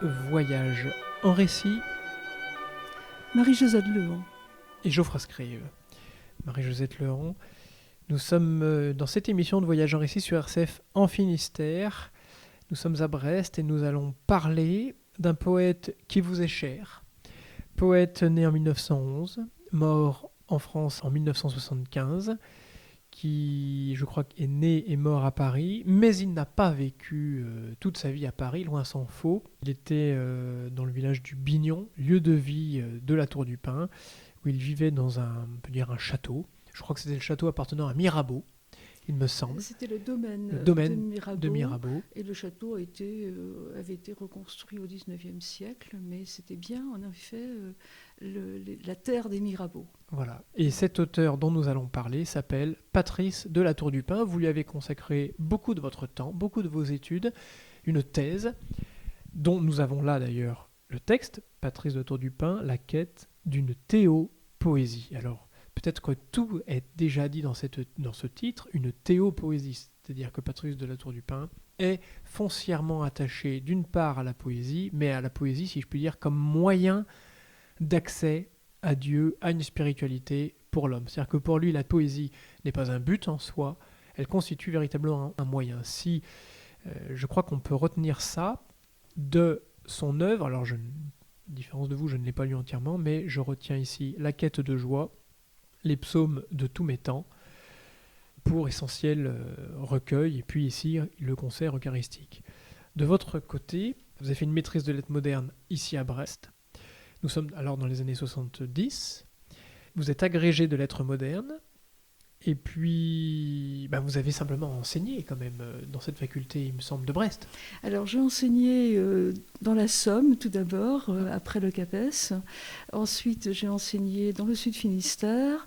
Voyage en récit Marie-Josette Lehan. et Geoffroy Scrive. Marie-Josette Lehan. Nous sommes dans cette émission de Voyage en récit sur RCF en Finistère. Nous sommes à Brest et nous allons parler d'un poète qui vous est cher. Poète né en 1911, mort en France en 1975, qui, je crois, est né et mort à Paris, mais il n'a pas vécu toute sa vie à Paris, loin s'en faut. Il était dans le village du Bignon, lieu de vie de la Tour du Pin, où il vivait dans un château. Je crois que c'était le château appartenant à Mirabeau, il me semble. C'était le domaine de Mirabeau. Et le château avait été reconstruit au XIXe siècle, mais c'était bien, en effet, la terre des Mirabeaux. Voilà. Et cet auteur dont nous allons parler s'appelle Patrice de la Tour du Pin. Vous lui avez consacré beaucoup de votre temps, beaucoup de vos études, une thèse, dont nous avons là d'ailleurs le texte, Patrice de la Tour du Pin, la quête d'une théopoésie. Alors, peut-être que tout est déjà dit dans ce titre, une théopoésie, c'est-à-dire que Patrice de la Tour du Pin est foncièrement attaché d'une part à la poésie, mais à la poésie, si je puis dire, comme moyen d'accès à Dieu, à une spiritualité pour l'homme. C'est-à-dire que pour lui, la poésie n'est pas un but en soi, elle constitue véritablement un moyen. Si je crois qu'on peut retenir ça de son œuvre, alors différence de vous, je ne l'ai pas lu entièrement, mais je retiens ici La quête de joie, les psaumes de tous mes temps, pour essentiel recueil, et puis ici, le concert eucharistique. De votre côté, vous avez fait une maîtrise de lettres modernes ici à Brest. Nous sommes alors dans les années 70. Vous êtes agrégé de lettres modernes, et puis vous avez simplement enseigné quand même dans cette faculté, il me semble, de Brest. Alors j'ai enseigné dans la Somme tout d'abord, après le CAPES. Ensuite j'ai enseigné dans le Sud Finistère,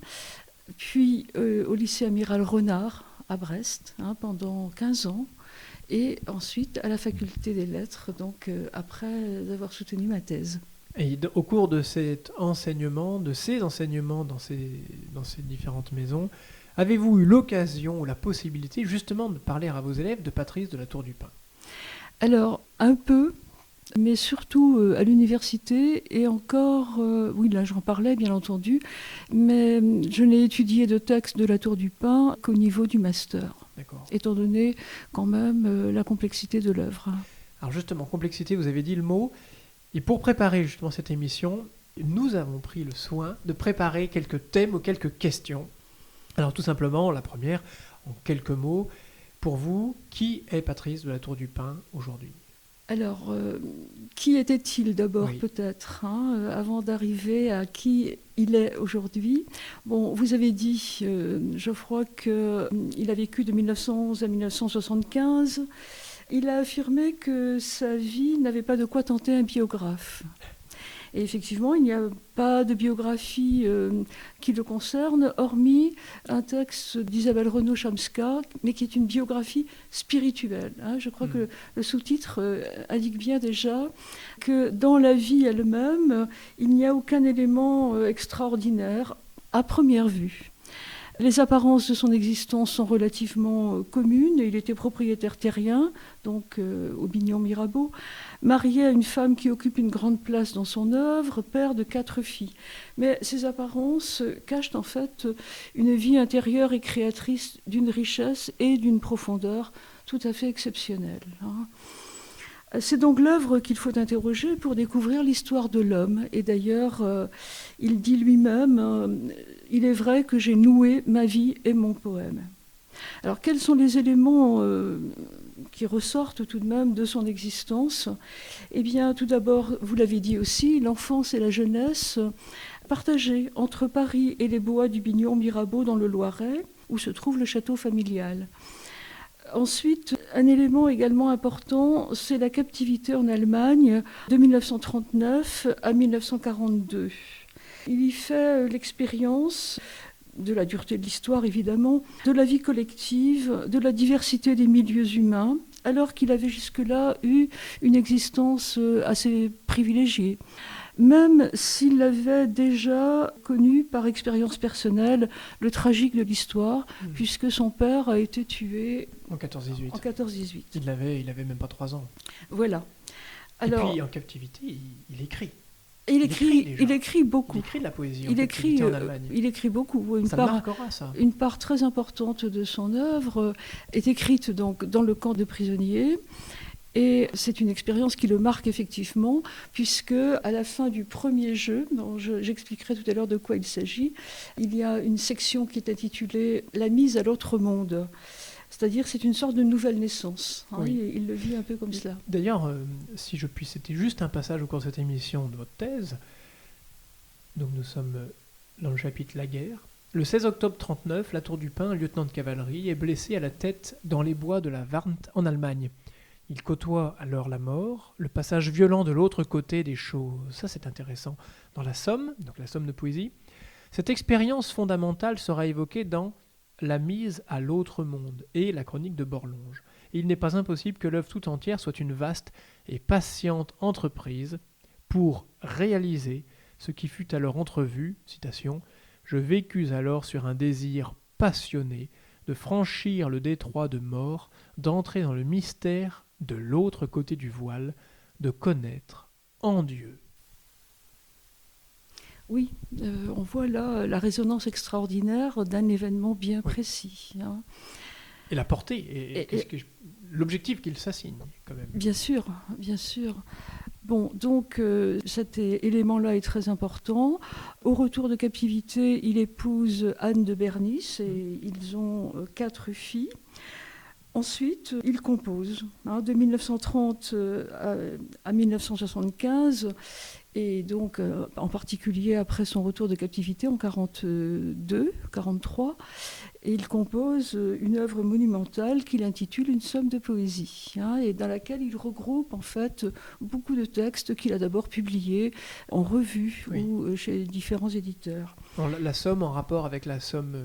puis au lycée Amiral Renard à Brest pendant 15 ans. Et ensuite à la faculté des lettres, donc après avoir soutenu ma thèse. Et au cours de cet enseignement, de ces enseignements dans ces différentes maisons, avez-vous eu l'occasion ou la possibilité justement de parler à vos élèves de Patrice de la Tour du Pin ? Alors, un peu, mais surtout à l'université, et encore, oui, là j'en parlais bien entendu, mais je n'ai étudié de texte de la Tour du Pin qu'au niveau du master, étant donné quand même la complexité de l'œuvre. Alors justement, complexité, vous avez dit le mot, et pour préparer justement cette émission, nous avons pris le soin de préparer quelques thèmes ou quelques questions. Alors tout simplement, la première, en quelques mots, pour vous, qui est Patrice de la Tour du Pin aujourd'hui ? Alors, qui était-il d'abord peut-être, avant d'arriver à qui il est aujourd'hui ? Bon, vous avez dit, Geoffroy, qu'il a vécu de 1911 à 1975. Il a affirmé que sa vie n'avait pas de quoi tenter un biographe. Et effectivement, il n'y a pas de biographie qui le concerne, hormis un texte d'Isabelle Renaud-Chamska, mais qui est une biographie spirituelle. Je crois que le sous-titre indique bien déjà que dans la vie elle-même, il n'y a aucun élément extraordinaire à première vue. Les apparences de son existence sont relativement communes. Il était propriétaire terrien, donc au Bignon Mirabeau, marié à une femme qui occupe une grande place dans son œuvre, père de 4 filles. Mais ces apparences cachent en fait une vie intérieure et créatrice d'une richesse et d'une profondeur tout à fait exceptionnelles. C'est donc l'œuvre qu'il faut interroger pour découvrir l'histoire de l'homme. Et d'ailleurs, il dit lui-même « Il est vrai que j'ai noué ma vie et mon poème ». Alors, quels sont les éléments qui ressortent tout de même de son existence ? Eh bien, tout d'abord, vous l'avez dit aussi, l'enfance et la jeunesse partagées entre Paris et les bois du Bignon Mirabeau dans le Loiret, où se trouve le château familial. Ensuite, un élément également important, c'est la captivité en Allemagne de 1939 à 1942. Il y fait l'expérience de la dureté de l'histoire, évidemment, de la vie collective, de la diversité des milieux humains, alors qu'il avait jusque-là eu une existence assez privilégiée. Même s'il avait déjà connu par expérience personnelle le tragique de l'histoire, puisque son père a été tué en 14-18. En 14-18. Il avait même pas 3 ans. Voilà. Alors, et puis en captivité, il écrit. Il écrit beaucoup. Il écrit de la poésie en captivité en Allemagne. Il écrit beaucoup. Ça marquera, ça. Une part très importante de son œuvre est écrite donc dans le camp de prisonniers. Et c'est une expérience qui le marque effectivement, puisque à la fin du premier jeu, dont j'expliquerai tout à l'heure de quoi il s'agit, il y a une section qui est intitulée « La mise à l'autre monde ». C'est-à-dire c'est une sorte de nouvelle naissance. Hein, oui. Il le vit un peu comme cela. D'ailleurs, si je puis, c'était juste un passage au cours de cette émission de votre thèse. Donc nous sommes dans le chapitre La guerre. Le 16 octobre 1939, La Tour du Pin, un lieutenant de cavalerie, est blessé à la tête dans les bois de la Warnt en Allemagne. Il côtoie alors la mort, le passage violent de l'autre côté des choses. Ça, c'est intéressant. Dans la Somme, donc la Somme de poésie, cette expérience fondamentale sera évoquée dans La mise à l'autre monde et la chronique de Borlonge. Et il n'est pas impossible que l'œuvre tout entière soit une vaste et patiente entreprise pour réaliser ce qui fut alors entrevu, citation, « Je vécus alors sur un désir passionné de franchir le détroit de mort, d'entrer dans le mystère de l'autre côté du voile, de connaître en Dieu. » Oui, on voit là la résonance extraordinaire d'un événement bien précis. Hein. Et la portée, l'objectif qu'il s'assigne, quand même. Bien sûr, bien sûr. Bon, donc cet élément-là est très important. Au retour de captivité, il épouse Anne de Bernis et ils ont 4 filles. Ensuite, il compose. De 1930 à 1975, et donc en particulier après son retour de captivité en 1943, et il compose une œuvre monumentale qu'il intitule Une somme de poésie, et dans laquelle il regroupe en fait beaucoup de textes qu'il a d'abord publiés en revue ou chez différents éditeurs. Alors, la somme en rapport avec la somme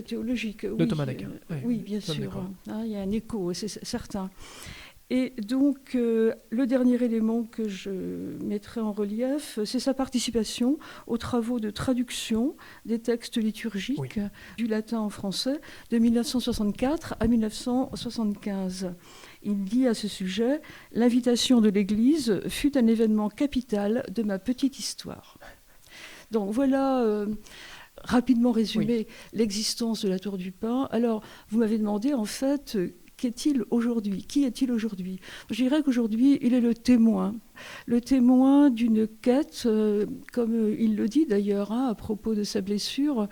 théologique de Thomas d'Aquin. Oui, bien sûr. Il y a un écho, c'est certain. Et donc, le dernier élément que je mettrai en relief, c'est sa participation aux travaux de traduction des textes liturgiques du latin en français de 1964 à 1975. Il dit à ce sujet « L'invitation de l'Église fut un événement capital de ma petite histoire ». Donc voilà, rapidement résumé, l'existence de la Tour du Pin. Alors, vous m'avez demandé en fait... Qu'est-il aujourd'hui ? Qui est-il aujourd'hui ? Je dirais qu'aujourd'hui, il est le témoin d'une quête, comme il le dit d'ailleurs à propos de sa blessure,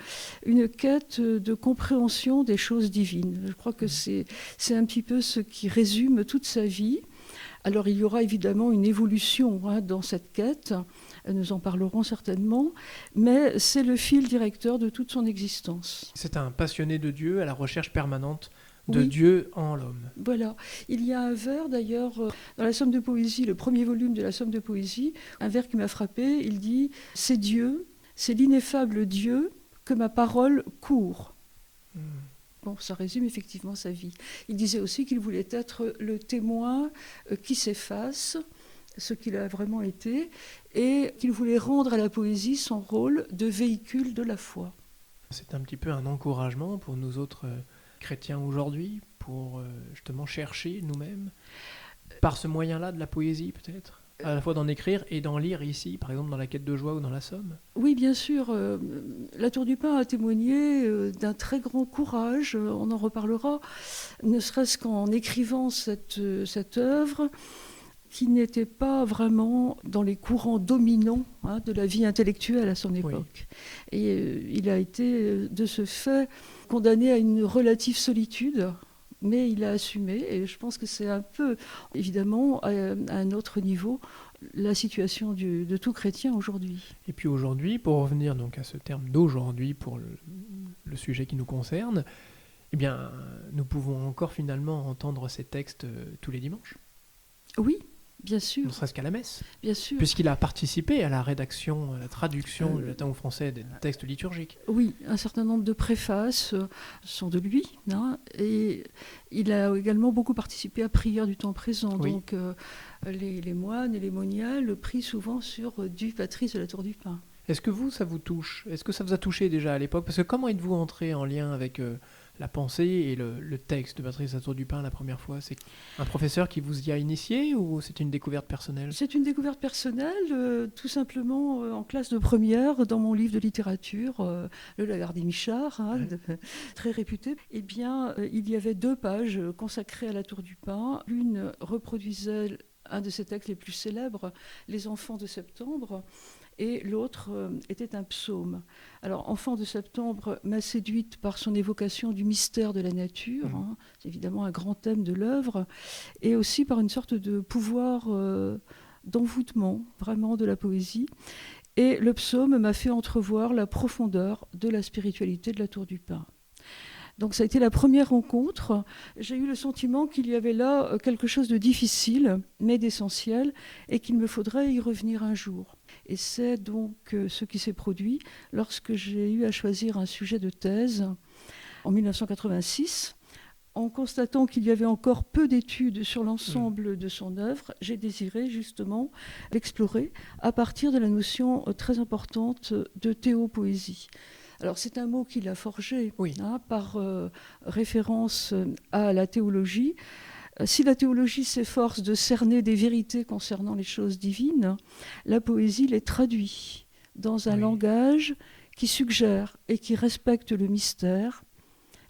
une quête de compréhension des choses divines. Je crois que c'est un petit peu ce qui résume toute sa vie. Alors il y aura évidemment une évolution dans cette quête, nous en parlerons certainement, mais c'est le fil directeur de toute son existence. C'est un passionné de Dieu à la recherche permanente de Dieu en l'homme. Voilà. Il y a un vers d'ailleurs dans la Somme de poésie, le premier volume de la Somme de poésie, un vers qui m'a frappé, il dit « C'est Dieu, c'est l'ineffable Dieu que ma parole court ». Bon, ça résume effectivement sa vie. Il disait aussi qu'il voulait être le témoin qui s'efface, ce qu'il a vraiment été, et qu'il voulait rendre à la poésie son rôle de véhicule de la foi. C'est un petit peu un encouragement pour nous autres chrétiens aujourd'hui, pour justement chercher nous-mêmes, par ce moyen-là de la poésie peut-être, à la fois d'en écrire et d'en lire ici, par exemple dans La Quête de joie ou dans La Somme. Oui, bien sûr. La Tour du Pin a témoigné d'un très grand courage, on en reparlera, ne serait-ce qu'en écrivant cette œuvre, qui n'était pas vraiment dans les courants dominants de la vie intellectuelle à son époque. Oui. Et il a été, de ce fait, condamné à une relative solitude, mais il a assumé, et je pense que c'est un peu, évidemment, à un autre niveau, la situation de tout chrétien aujourd'hui. Et puis aujourd'hui, pour revenir donc à ce terme d'aujourd'hui, pour le sujet qui nous concerne, eh bien, nous pouvons encore finalement entendre ces textes tous les dimanches. Oui. Bien sûr. Ne serait-ce qu'à la messe. Bien sûr. Puisqu'il a participé à la rédaction, à la traduction du latin au français des textes liturgiques. Oui, un certain nombre de préfaces sont de lui. Et il a également beaucoup participé à Prières du temps présent. Oui. Donc les moines et les moniales prient souvent sur du Patrice de la Tour du Pin. Est-ce que ça vous touche ? Est-ce que ça vous a touché déjà à l'époque ? Parce que comment êtes-vous entré en lien avec la pensée et le texte de Patrice Latour du Pin la première fois? C'est un professeur qui vous y a initié ou c'est une découverte personnelle? C'est une découverte personnelle, tout simplement en classe de première, dans mon livre de littérature, Le Lagardère Michard, très réputé. Eh bien, il y avait 2 pages consacrées à Latour du Pin. L'une reproduisait un de ses textes les plus célèbres, Les Enfants de septembre, et l'autre était un psaume. Alors, Enfant de septembre m'a séduite par son évocation du mystère de la nature, c'est évidemment un grand thème de l'œuvre, et aussi par une sorte de pouvoir d'envoûtement, vraiment, de la poésie. Et le psaume m'a fait entrevoir la profondeur de la spiritualité de Latour du Pin. Donc ça a été la première rencontre. J'ai eu le sentiment qu'il y avait là quelque chose de difficile, mais d'essentiel, et qu'il me faudrait y revenir un jour. Et c'est donc ce qui s'est produit lorsque j'ai eu à choisir un sujet de thèse en 1986. En constatant qu'il y avait encore peu d'études sur l'ensemble de son œuvre, j'ai désiré justement l'explorer à partir de la notion très importante de théopoésie. Alors c'est un mot qu'il a forgé par référence à la théologie. Si la théologie s'efforce de cerner des vérités concernant les choses divines, la poésie les traduit dans un langage qui suggère et qui respecte le mystère,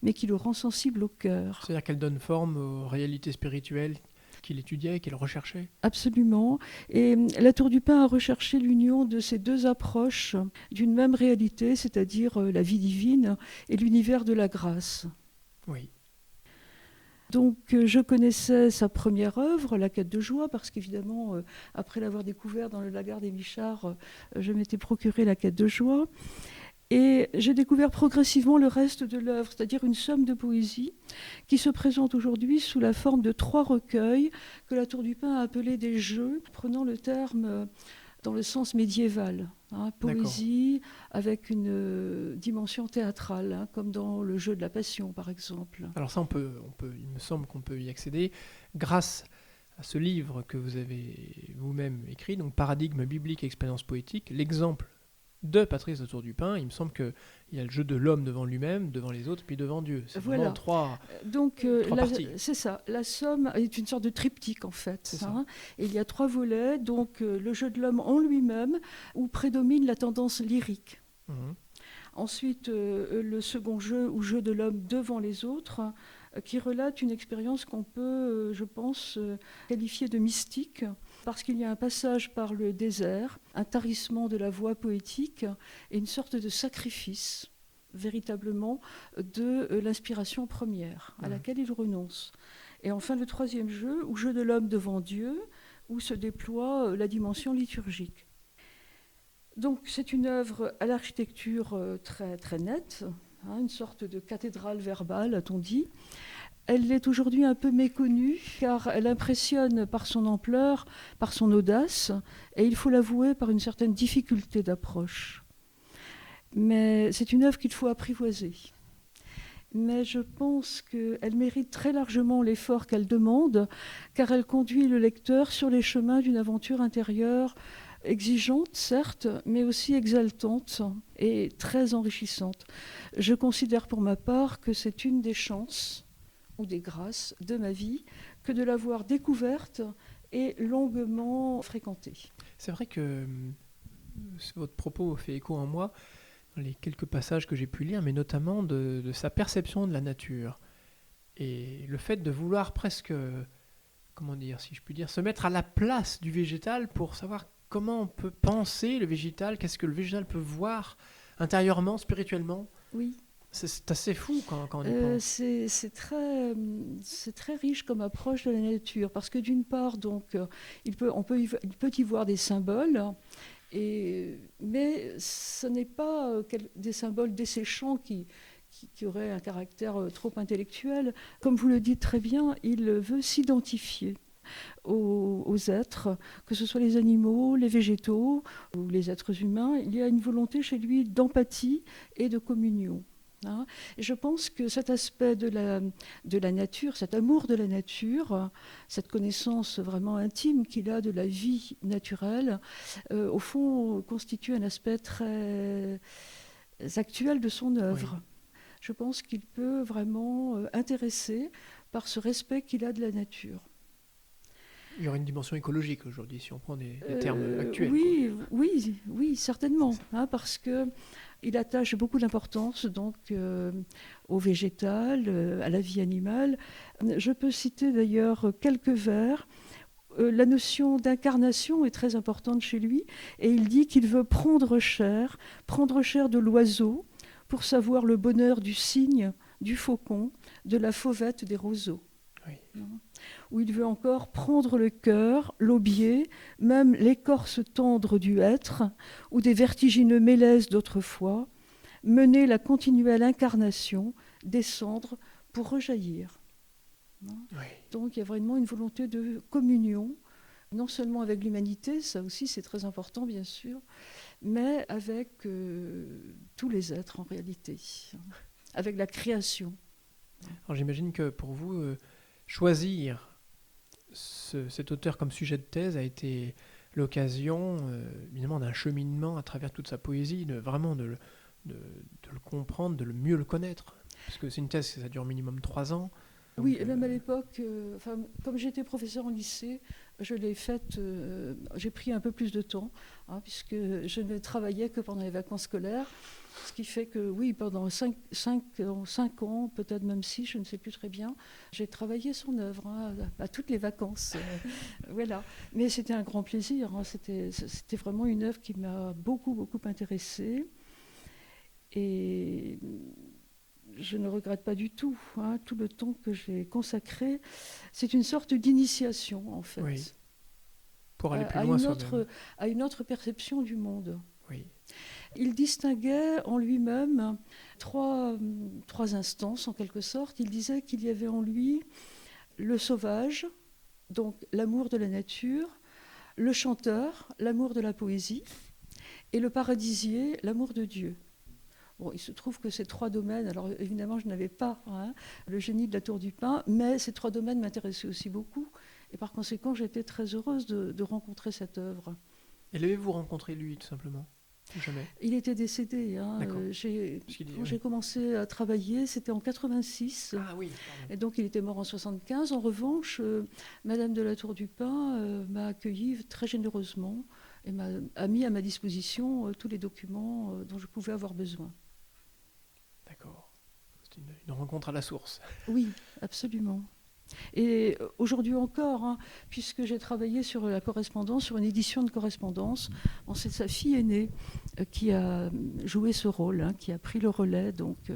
mais qui le rend sensible au cœur. C'est-à-dire qu'elle donne forme aux réalités spirituelles qu'il étudiait et qu'il recherchait. Absolument. Et Latour du Pin a recherché l'union de ces 2 approches d'une même réalité, c'est-à-dire la vie divine et l'univers de la grâce. Oui. Donc je connaissais sa première œuvre, La Quête de joie, parce qu'évidemment, après l'avoir découvert dans le Lagardère Michard, je m'étais procuré La Quête de joie. Et j'ai découvert progressivement le reste de l'œuvre, c'est-à-dire une somme de poésie qui se présente aujourd'hui sous la forme de 3 recueils que Latour du Pin a appelés des jeux, prenant le terme dans le sens médiéval. Poésie avec une dimension théâtrale, comme dans le jeu de la Passion, par exemple. Alors ça, il me semble qu'on peut y accéder grâce à ce livre que vous avez vous-même écrit, donc Paradigme biblique et expérience poétique, l'exemple de Patrice Latour du Pin. Il me semble qu'il y a le jeu de l'homme devant lui-même, devant les autres, puis devant Dieu. C'est vraiment trois parties. C'est ça. La somme est une sorte de triptyque, en fait. Et il y a 3 volets. Donc, le jeu de l'homme en lui-même, où prédomine la tendance lyrique. Ensuite, le second jeu, ou jeu de l'homme devant les autres, qui relate une expérience qu'on peut, je pense, qualifier de mystique, parce qu'il y a un passage par le désert, un tarissement de la voix poétique et une sorte de sacrifice, véritablement, de l'inspiration première, à laquelle il renonce. Et enfin, le 3e jeu, ou jeu de l'homme devant Dieu, où se déploie la dimension liturgique. Donc, c'est une œuvre à l'architecture très, très nette, une sorte de cathédrale verbale, a-t-on dit. Elle est aujourd'hui un peu méconnue, car elle impressionne par son ampleur, par son audace, et il faut l'avouer, par une certaine difficulté d'approche. Mais c'est une œuvre qu'il faut apprivoiser. Mais je pense qu'elle mérite très largement l'effort qu'elle demande, car elle conduit le lecteur sur les chemins d'une aventure intérieure exigeante, certes, mais aussi exaltante et très enrichissante. Je considère pour ma part que c'est une des chances ou des grâces de ma vie que de l'avoir découverte et longuement fréquentée. C'est vrai que votre propos fait écho en moi dans les quelques passages que j'ai pu lire, mais notamment de sa perception de la nature. Et le fait de vouloir presque, comment dire, si je puis dire, se mettre à la place du végétal pour savoir comment on peut penser le végétal, qu'est-ce que le végétal peut voir intérieurement, spirituellement. Oui. C'est assez fou quand on y pense. C'est très riche comme approche de la nature, parce que d'une part, donc, il peut y voir des symboles, mais ce n'est pas des symboles desséchants qui auraient un caractère trop intellectuel. Comme vous le dites très bien, il veut s'identifier aux êtres, que ce soit les animaux, les végétaux ou les êtres humains. Il y a une volonté chez lui d'empathie et de communion. Et je pense que cet aspect de la nature, cet amour de la nature, cette connaissance vraiment intime qu'il a de la vie naturelle, au fond, constitue un aspect très actuel de son œuvre. Oui. je pense qu'il peut vraiment intéresser par ce respect qu'il a de la nature. Il y aurait une dimension écologique aujourd'hui, si on prend des termes actuels. Oui, certainement, parce qu'il attache beaucoup d'importance donc, au végétal, à la vie animale. Je peux citer d'ailleurs quelques vers. La notion d'incarnation est très importante chez lui, et il dit qu'il veut prendre chair de l'oiseau pour savoir le bonheur du cygne, du faucon, de la fauvette des roseaux. Oui. Où il veut encore prendre le cœur, l'aubier, même l'écorce tendre du hêtre, ou des vertigineux mélèzes d'autrefois, mener la continuelle incarnation, descendre pour rejaillir. Oui. Donc il y a vraiment une volonté de communion, non seulement avec l'humanité, ça aussi c'est très important bien sûr, mais avec tous les êtres en réalité, avec la création. Alors j'imagine que pour vous, choisir cet auteur comme sujet de thèse a été l'occasion, évidemment, d'un cheminement à travers toute sa poésie, vraiment de le comprendre, de mieux le connaître. Parce que c'est une thèse, ça dure minimum 3 ans. Donc, oui, et même à l'époque, comme j'étais professeur en lycée, je l'ai faite, j'ai pris un peu plus de temps, puisque je ne travaillais que pendant les vacances scolaires, ce qui fait que oui, pendant 5 ans, peut-être même 6, je ne sais plus très bien, j'ai travaillé son œuvre à toutes les vacances. Voilà. Mais c'était un grand plaisir, c'était vraiment une œuvre qui m'a beaucoup, beaucoup intéressée. Et je ne regrette pas du tout tout le temps que j'ai consacré. C'est une sorte d'initiation, en fait. Oui. Pour aller plus loin soi-même. À une autre perception du monde. Oui. Il distinguait en lui-même trois instances, en quelque sorte. Il disait qu'il y avait en lui le sauvage, donc l'amour de la nature, le chanteur, l'amour de la poésie, et le paradisier, l'amour de Dieu. Bon, il se trouve que ces 3 domaines, alors évidemment je n'avais pas le génie de la Tour du Pin, mais ces 3 domaines m'intéressaient aussi beaucoup, et par conséquent j'étais très heureuse de rencontrer cette œuvre. Et l'avez-vous rencontré lui, tout simplement? Ou jamais? Il était décédé. Quand j'ai commencé à travailler, c'était en 86. Ah oui, pardon. Et donc il était mort en 75. En revanche, Madame de la Tour du Pin m'a accueilli très généreusement et a mis à ma disposition tous les documents dont je pouvais avoir besoin. D'accord. C'est une rencontre à la source. Oui, absolument. Et aujourd'hui encore, puisque j'ai travaillé sur la correspondance, sur une édition de correspondance, c'est sa fille aînée qui a joué ce rôle, qui a pris le relais donc,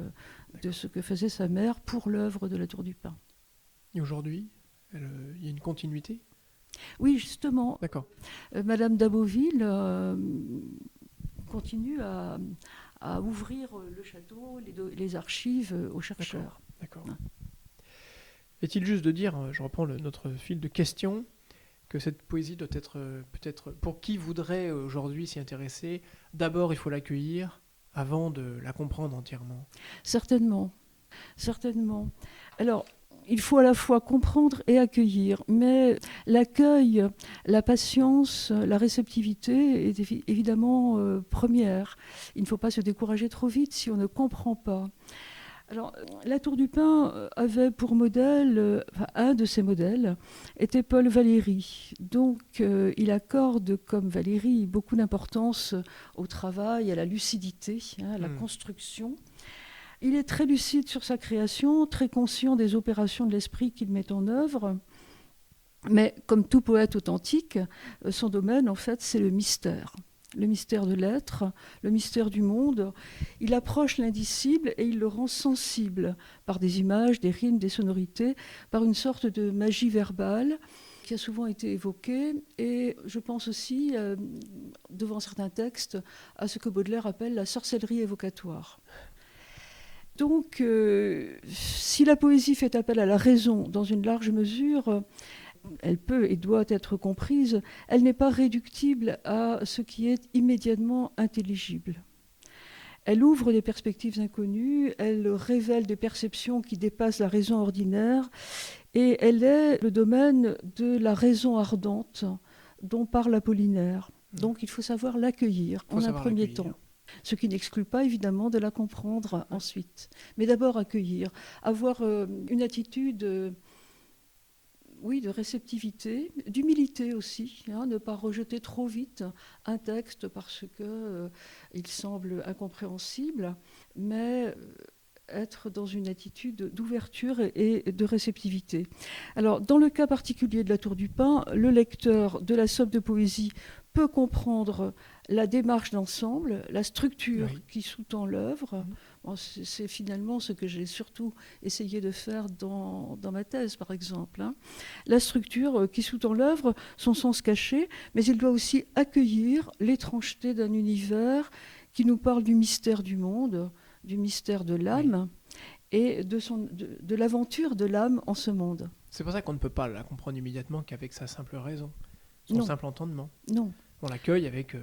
de ce que faisait sa mère pour l'œuvre de la Tour du Pin. Et aujourd'hui, il y a une continuité? Oui, justement. D'accord. Madame d'Aboville continue à ouvrir le château, les archives aux chercheurs. D'accord. Est-il juste de dire, je reprends notre fil de questions, que cette poésie doit être peut-être, pour qui voudrait aujourd'hui s'y intéresser, d'abord il faut l'accueillir avant de la comprendre entièrement? Certainement. Alors, il faut à la fois comprendre et accueillir, mais l'accueil, la patience, la réceptivité est évidemment première. Il ne faut pas se décourager trop vite si on ne comprend pas. Alors, la Tour du Pin avait pour modèle, un de ses modèles, était Paul Valéry. Donc, il accorde, comme Valéry, beaucoup d'importance au travail, à la lucidité, à la construction. Il est très lucide sur sa création, très conscient des opérations de l'esprit qu'il met en œuvre. Mais comme tout poète authentique, son domaine, en fait, c'est le mystère. Le mystère de l'être, le mystère du monde. Il approche l'indicible et il le rend sensible par des images, des rimes, des sonorités, par une sorte de magie verbale qui a souvent été évoquée. Et je pense aussi, devant certains textes, à ce que Baudelaire appelle la sorcellerie évocatoire. Donc, si la poésie fait appel à la raison dans une large mesure, elle peut et doit être comprise, elle n'est pas réductible à ce qui est immédiatement intelligible. Elle ouvre des perspectives inconnues, elle révèle des perceptions qui dépassent la raison ordinaire, et elle est le domaine de la raison ardente dont parle Apollinaire. Donc il faut savoir l'accueillir en un premier temps. Ce qui n'exclut pas évidemment de la comprendre ensuite. Mais d'abord accueillir, avoir une attitude oui, de réceptivité, d'humilité aussi, ne pas rejeter trop vite un texte parce qu'il semble incompréhensible, mais être dans une attitude d'ouverture et de réceptivité. Alors, dans le cas particulier de La Tour du Pin, le lecteur de la somme de poésie peut comprendre la démarche d'ensemble, la structure qui sous-tend l'œuvre. Bon, c'est finalement ce que j'ai surtout essayé de faire dans ma thèse, par exemple. La structure qui sous-tend l'œuvre, son sens caché, mais il doit aussi accueillir l'étrangeté d'un univers qui nous parle du mystère du monde, du mystère de l'âme et de l'aventure de l'âme en ce monde. C'est pour ça qu'on ne peut pas la comprendre immédiatement qu'avec sa simple raison, son simple entendement. Non. On l'accueille avec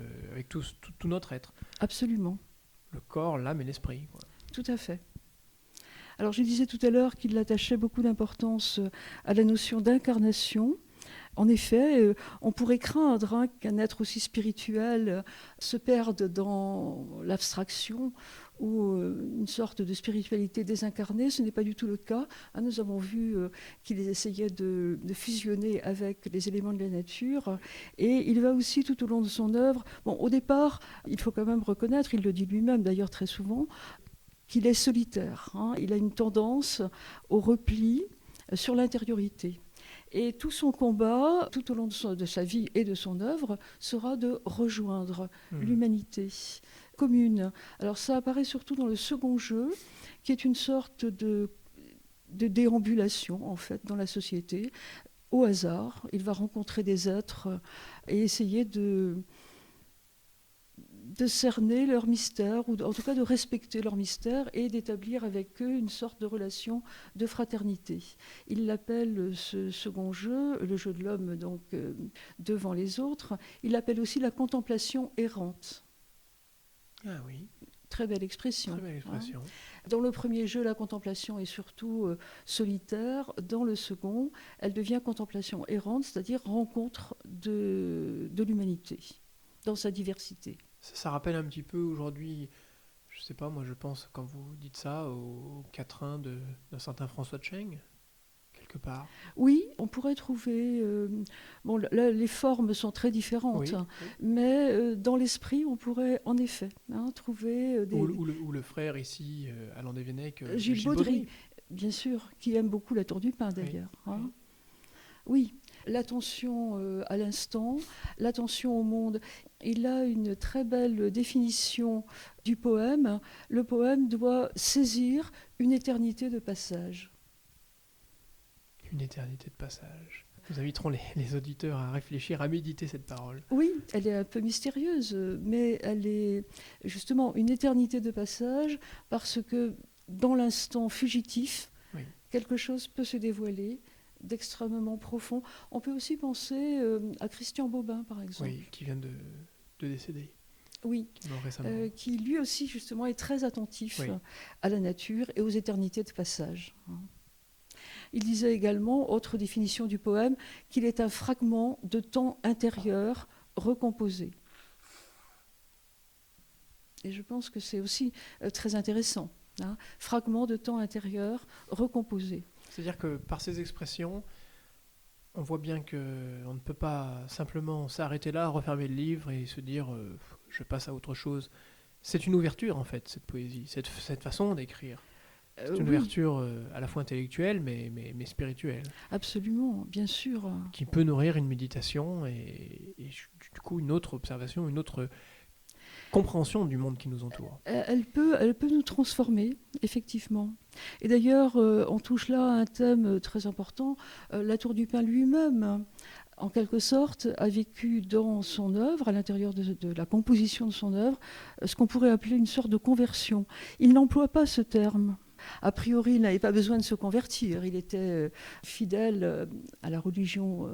tout notre être. Absolument. Le corps, l'âme et l'esprit. Quoi. Tout à fait. Alors je disais tout à l'heure qu'il attachait beaucoup d'importance à la notion d'incarnation. En effet, on pourrait craindre qu'un être aussi spirituel se perde dans l'abstraction ou une sorte de spiritualité désincarnée. Ce n'est pas du tout le cas. Nous avons vu qu'il essayait de fusionner avec les éléments de la nature. Et il va aussi, tout au long de son œuvre, au départ, il faut quand même reconnaître, il le dit lui-même d'ailleurs très souvent, qu'il est solitaire. Il a une tendance au repli sur l'intériorité. Et tout son combat, tout au long de sa vie et de son œuvre, sera de rejoindre l'humanité commune. Alors ça apparaît surtout dans le second jeu, qui est une sorte de déambulation, en fait, dans la société. Au hasard, il va rencontrer des êtres et essayer de cerner leur mystère, ou en tout cas de respecter leur mystère et d'établir avec eux une sorte de relation de fraternité. Il l'appelle ce second jeu, le jeu de l'homme donc devant les autres, il l'appelle aussi la contemplation errante. Ah oui. Très belle expression. Très belle expression. Dans le premier jeu, la contemplation est surtout solitaire. Dans le second, elle devient contemplation errante, c'est-à-dire rencontre de l'humanité dans sa diversité. Ça rappelle un petit peu aujourd'hui, je sais pas, moi je pense quand vous dites ça au quatrain d'un certain François Tcheng, quelque part. Oui, on pourrait trouver... là, les formes sont très différentes, mais dans l'esprit, on pourrait en effet trouver... Ou le frère ici, à Landévennec, Gilles Baudry, bien sûr, qui aime beaucoup La Tour du Pin d'ailleurs. Oui. L'attention à l'instant, l'attention au monde. Il a une très belle définition du poème. Le poème doit saisir une éternité de passage. Une éternité de passage. Nous inviterons les auditeurs à réfléchir, à méditer cette parole. Oui, elle est un peu mystérieuse, mais elle est justement une éternité de passage parce que dans l'instant fugitif, quelque chose peut se dévoiler d'extrêmement profond. On peut aussi penser à Christian Bobin, par exemple. Oui, qui vient de décéder. Oui, qui lui aussi, justement, est très attentif à la nature et aux éternités de passage. Il disait également, autre définition du poème, qu'il est un fragment de temps intérieur recomposé. Et je pense que c'est aussi très intéressant. Fragment de temps intérieur recomposé. C'est-à-dire que par ces expressions, on voit bien qu'on ne peut pas simplement s'arrêter là, refermer le livre et se dire je passe à autre chose. C'est une ouverture en fait, cette poésie, cette façon d'écrire. C'est une ouverture à la fois intellectuelle mais spirituelle. Absolument, bien sûr. Qui peut nourrir une méditation et du coup une autre observation, une autre compréhension du monde qui nous entoure. Elle peut nous transformer, effectivement. Et d'ailleurs, on touche là à un thème très important. La Tour du Pin lui-même, en quelque sorte, a vécu dans son œuvre, à l'intérieur de la composition de son œuvre, ce qu'on pourrait appeler une sorte de conversion. Il n'emploie pas ce terme. A priori, il n'avait pas besoin de se convertir. Il était fidèle à la religion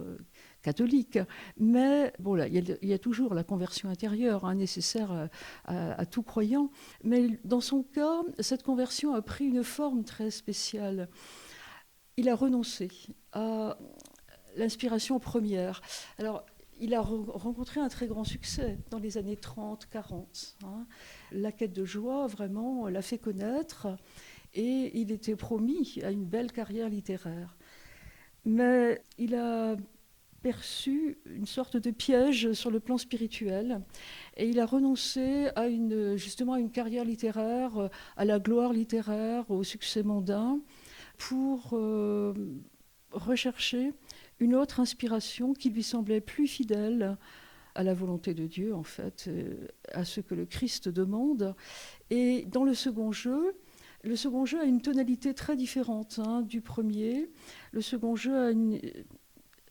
catholique. Mais bon, là, il y a toujours la conversion intérieure nécessaire à tout croyant. Mais dans son cas, cette conversion a pris une forme très spéciale. Il a renoncé à l'inspiration première. Alors, il a rencontré un très grand succès dans les années 30-40. La quête de joie, vraiment, l'a fait connaître et il était promis à une belle carrière littéraire. Mais il a perçu une sorte de piège sur le plan spirituel et il a renoncé justement à une carrière littéraire, à la gloire littéraire, au succès mondain, pour rechercher une autre inspiration qui lui semblait plus fidèle à la volonté de Dieu, en fait, à ce que le Christ demande. Et dans le second jeu a une tonalité très différente du premier. Le second jeu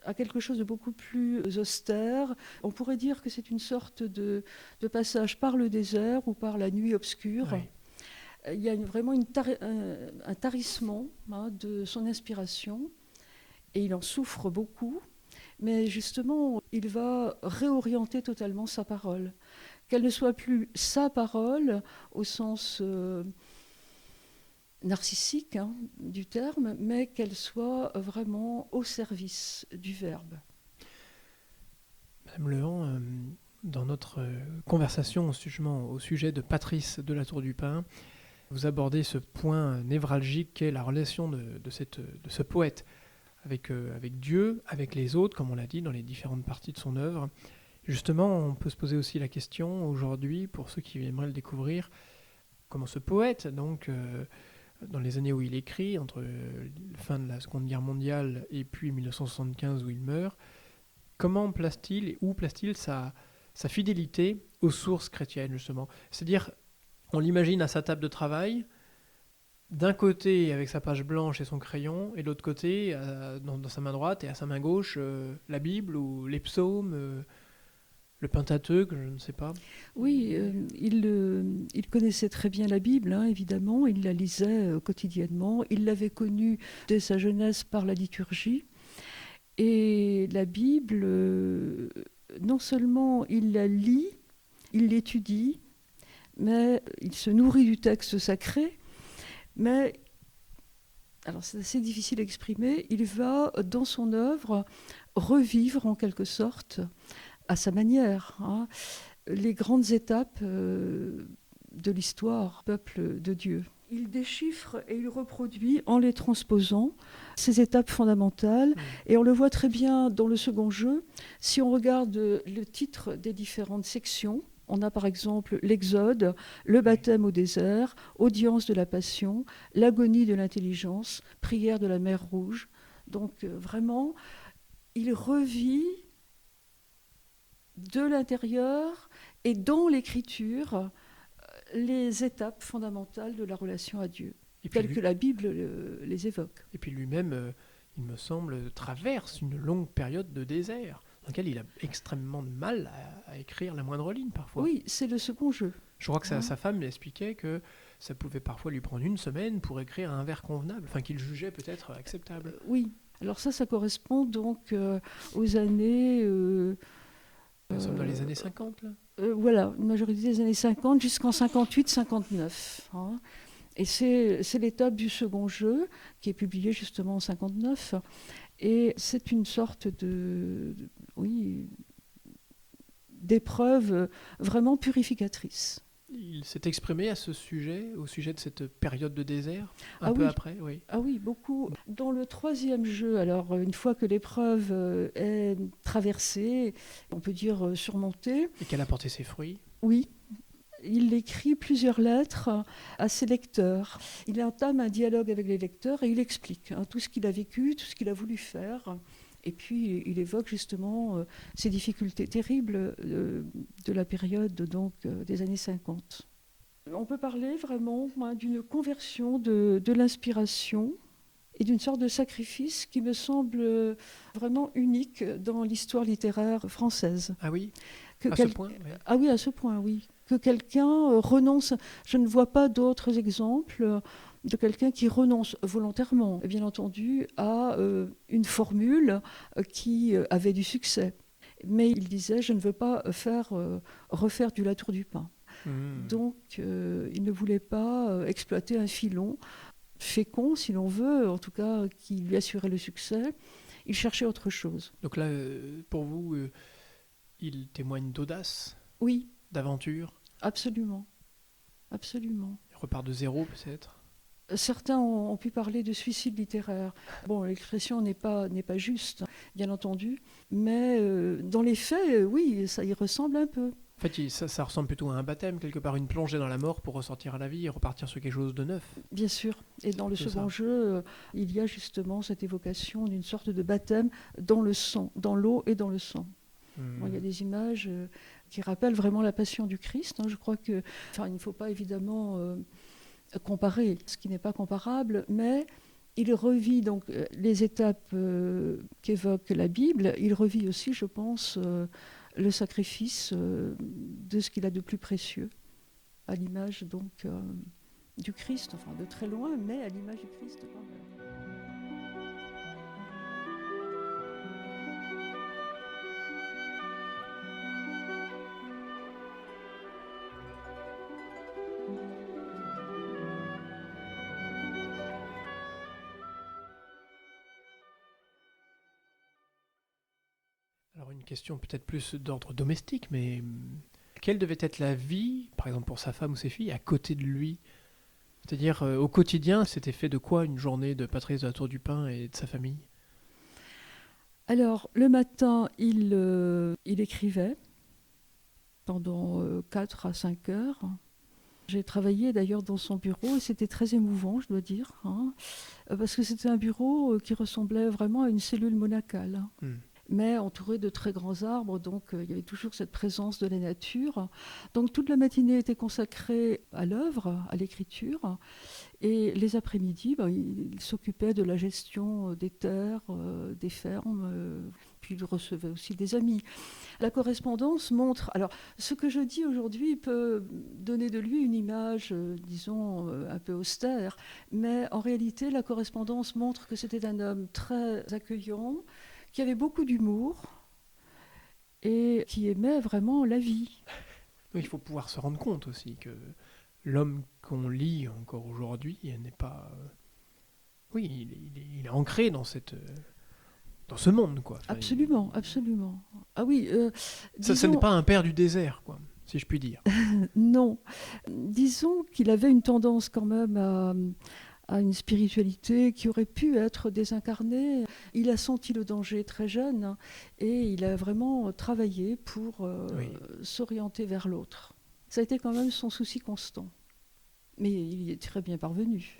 a quelque chose de beaucoup plus austère. On pourrait dire que c'est une sorte de passage par le désert ou par la nuit obscure. Oui. Il y a vraiment un tarissement de son inspiration et il en souffre beaucoup. Mais justement, il va réorienter totalement sa parole. Qu'elle ne soit plus sa parole au sens narcissique du terme, mais qu'elle soit vraiment au service du Verbe. Madame Lehan, dans notre conversation au sujet de Patrice de la Tour du Pin, vous abordez ce point névralgique qu'est la relation de ce poète avec Dieu, avec les autres, comme on l'a dit, dans les différentes parties de son œuvre. Justement, on peut se poser aussi la question aujourd'hui, pour ceux qui aimeraient le découvrir, comment ce poète, donc, dans les années où il écrit, entre la fin de la Seconde Guerre mondiale et puis 1975 où il meurt, comment place-t-il et où place-t-il sa fidélité aux sources chrétiennes, justement ? C'est-à-dire, on l'imagine à sa table de travail, d'un côté avec sa page blanche et son crayon, et de l'autre côté, dans sa main droite et à sa main gauche, la Bible ou les psaumes, le Pentateuque, je ne sais pas. Oui, il connaissait très bien la Bible, évidemment, il la lisait quotidiennement, il l'avait connue dès sa jeunesse par la liturgie. Et la Bible, non seulement il la lit, il l'étudie, mais il se nourrit du texte sacré, mais, alors c'est assez difficile à exprimer, il va dans son œuvre revivre en quelque sorte, à sa manière, les grandes étapes de l'histoire, peuple de Dieu. Il déchiffre et il reproduit en les transposant ces étapes fondamentales. Et on le voit très bien dans le second jeu. Si on regarde le titre des différentes sections, on a par exemple l'Exode, le baptême au désert, audience de la passion, l'agonie de l'intelligence, prière de la mer Rouge. Donc vraiment, il revit de l'intérieur et dans l'écriture les étapes fondamentales de la relation à Dieu, telles que la Bible les évoque. Et puis lui-même, il me semble, traverse une longue période de désert, dans laquelle il a extrêmement de mal à écrire la moindre ligne parfois. Oui, c'est le second jeu. Je crois que sa femme l'expliquait que ça pouvait parfois lui prendre une semaine pour écrire un vers convenable, enfin qu'il jugeait peut-être acceptable. Oui, alors ça correspond donc aux années... Nous sommes dans les années 50, là. Voilà, une majorité des années 50 jusqu'en 58-59. Et c'est l'étape du second jeu, qui est publié justement en 59. Et c'est une sorte d'épreuve vraiment purificatrice. Il s'est exprimé à ce sujet, au sujet de cette période de désert, un peu après, oui. Ah oui, beaucoup. Dans le troisième jeu, alors une fois que l'épreuve est traversée, on peut dire surmontée. Et qu'elle a porté ses fruits. Oui. Il écrit plusieurs lettres à ses lecteurs. Il entame un dialogue avec les lecteurs et il explique tout ce qu'il a vécu, tout ce qu'il a voulu faire. Et puis, il évoque justement ces difficultés terribles de la période donc, des années 50. On peut parler vraiment d'une conversion de l'inspiration et d'une sorte de sacrifice qui me semble vraiment unique dans l'histoire littéraire française. Ah oui ? À ce point, oui. Ah oui, à ce point, oui. Que quelqu'un renonce. Je ne vois pas d'autres exemples de quelqu'un qui renonce volontairement, bien entendu, à une formule qui avait du succès. Mais il disait, je ne veux pas refaire du La Tour du Pin. Donc, il ne voulait pas exploiter un filon fécond, si l'on veut, en tout cas, qui lui assurait le succès. Il cherchait autre chose. Donc là, pour vous, Il témoigne d'audace, Oui, d'aventure. absolument. Absolument. Il repart de zéro peut-être. Certains ont pu parler de suicide littéraire. Bon, l'expression n'est pas juste, bien entendu, mais dans les faits, oui, ça y ressemble un peu. En fait, ça ressemble plutôt à un baptême, quelque part une plongée dans la mort pour ressortir à la vie et repartir sur quelque chose de neuf. Bien sûr. Et dans le second jeu, il y a justement cette évocation d'une sorte de baptême dans le sang, dans l'eau et dans le sang. Bon, il y a des images qui rappellent vraiment la passion du Christ. Je crois que, il ne faut pas évidemment comparer ce qui n'est pas comparable, mais il revit donc les étapes qu'évoque la Bible. Il revit aussi, je pense, le sacrifice de ce qu'il a de plus précieux, à l'image donc du Christ, enfin de très loin, mais à l'image du Christ quand même. Alors une question peut-être plus d'ordre domestique, mais quelle devait être la vie, par exemple pour sa femme ou ses filles, à côté de lui? C'est-à-dire au quotidien, c'était fait de quoi une journée de Patrice de la Tour du Pin et de sa famille? Alors le matin, il écrivait pendant 4 à 5 heures. J'ai travaillé d'ailleurs dans son bureau et c'était très émouvant, je dois dire, parce que c'était un bureau qui ressemblait vraiment à une cellule monacale. Mais entouré de très grands arbres, donc il y avait toujours cette présence de la nature. Donc toute la matinée était consacrée à l'œuvre, à l'écriture, et les après-midi, il s'occupait de la gestion des terres, des fermes, puis il recevait aussi des amis. La correspondance montre... Alors, ce que je dis aujourd'hui peut donner de lui une image, disons, un peu austère, mais en réalité, la correspondance montre que c'était un homme très accueillant, qui avait beaucoup d'humour et qui aimait vraiment la vie. Il faut pouvoir se rendre compte aussi que l'homme qu'on lit encore aujourd'hui n'est pas... Oui, il est ancré dans ce monde, quoi. Enfin, absolument, absolument. Ah oui, disons... ça n'est pas un père du désert, quoi, si je puis dire. Non. Disons qu'il avait une tendance quand même à une spiritualité qui aurait pu être désincarnée. Il a senti le danger très jeune et il a vraiment travaillé pour s'orienter vers l'autre. Ça a été quand même son souci constant. Mais il y est très bien parvenu.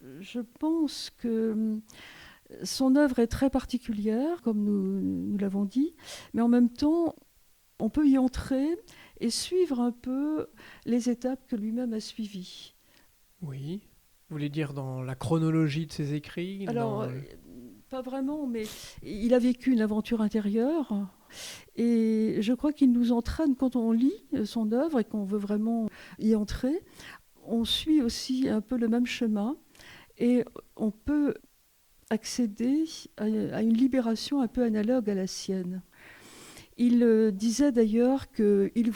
Je pense que son œuvre est très particulière, comme nous l'avons dit, mais en même temps, on peut y entrer et suivre un peu les étapes que lui-même a suivies. Oui. Vous voulez dire dans la chronologie de ses écrits? Alors, pas vraiment, mais il a vécu une aventure intérieure. Et je crois qu'il nous entraîne, quand on lit son œuvre et qu'on veut vraiment y entrer, on suit aussi un peu le même chemin. Et on peut accéder à une libération un peu analogue à la sienne. Il disait d'ailleurs qu'il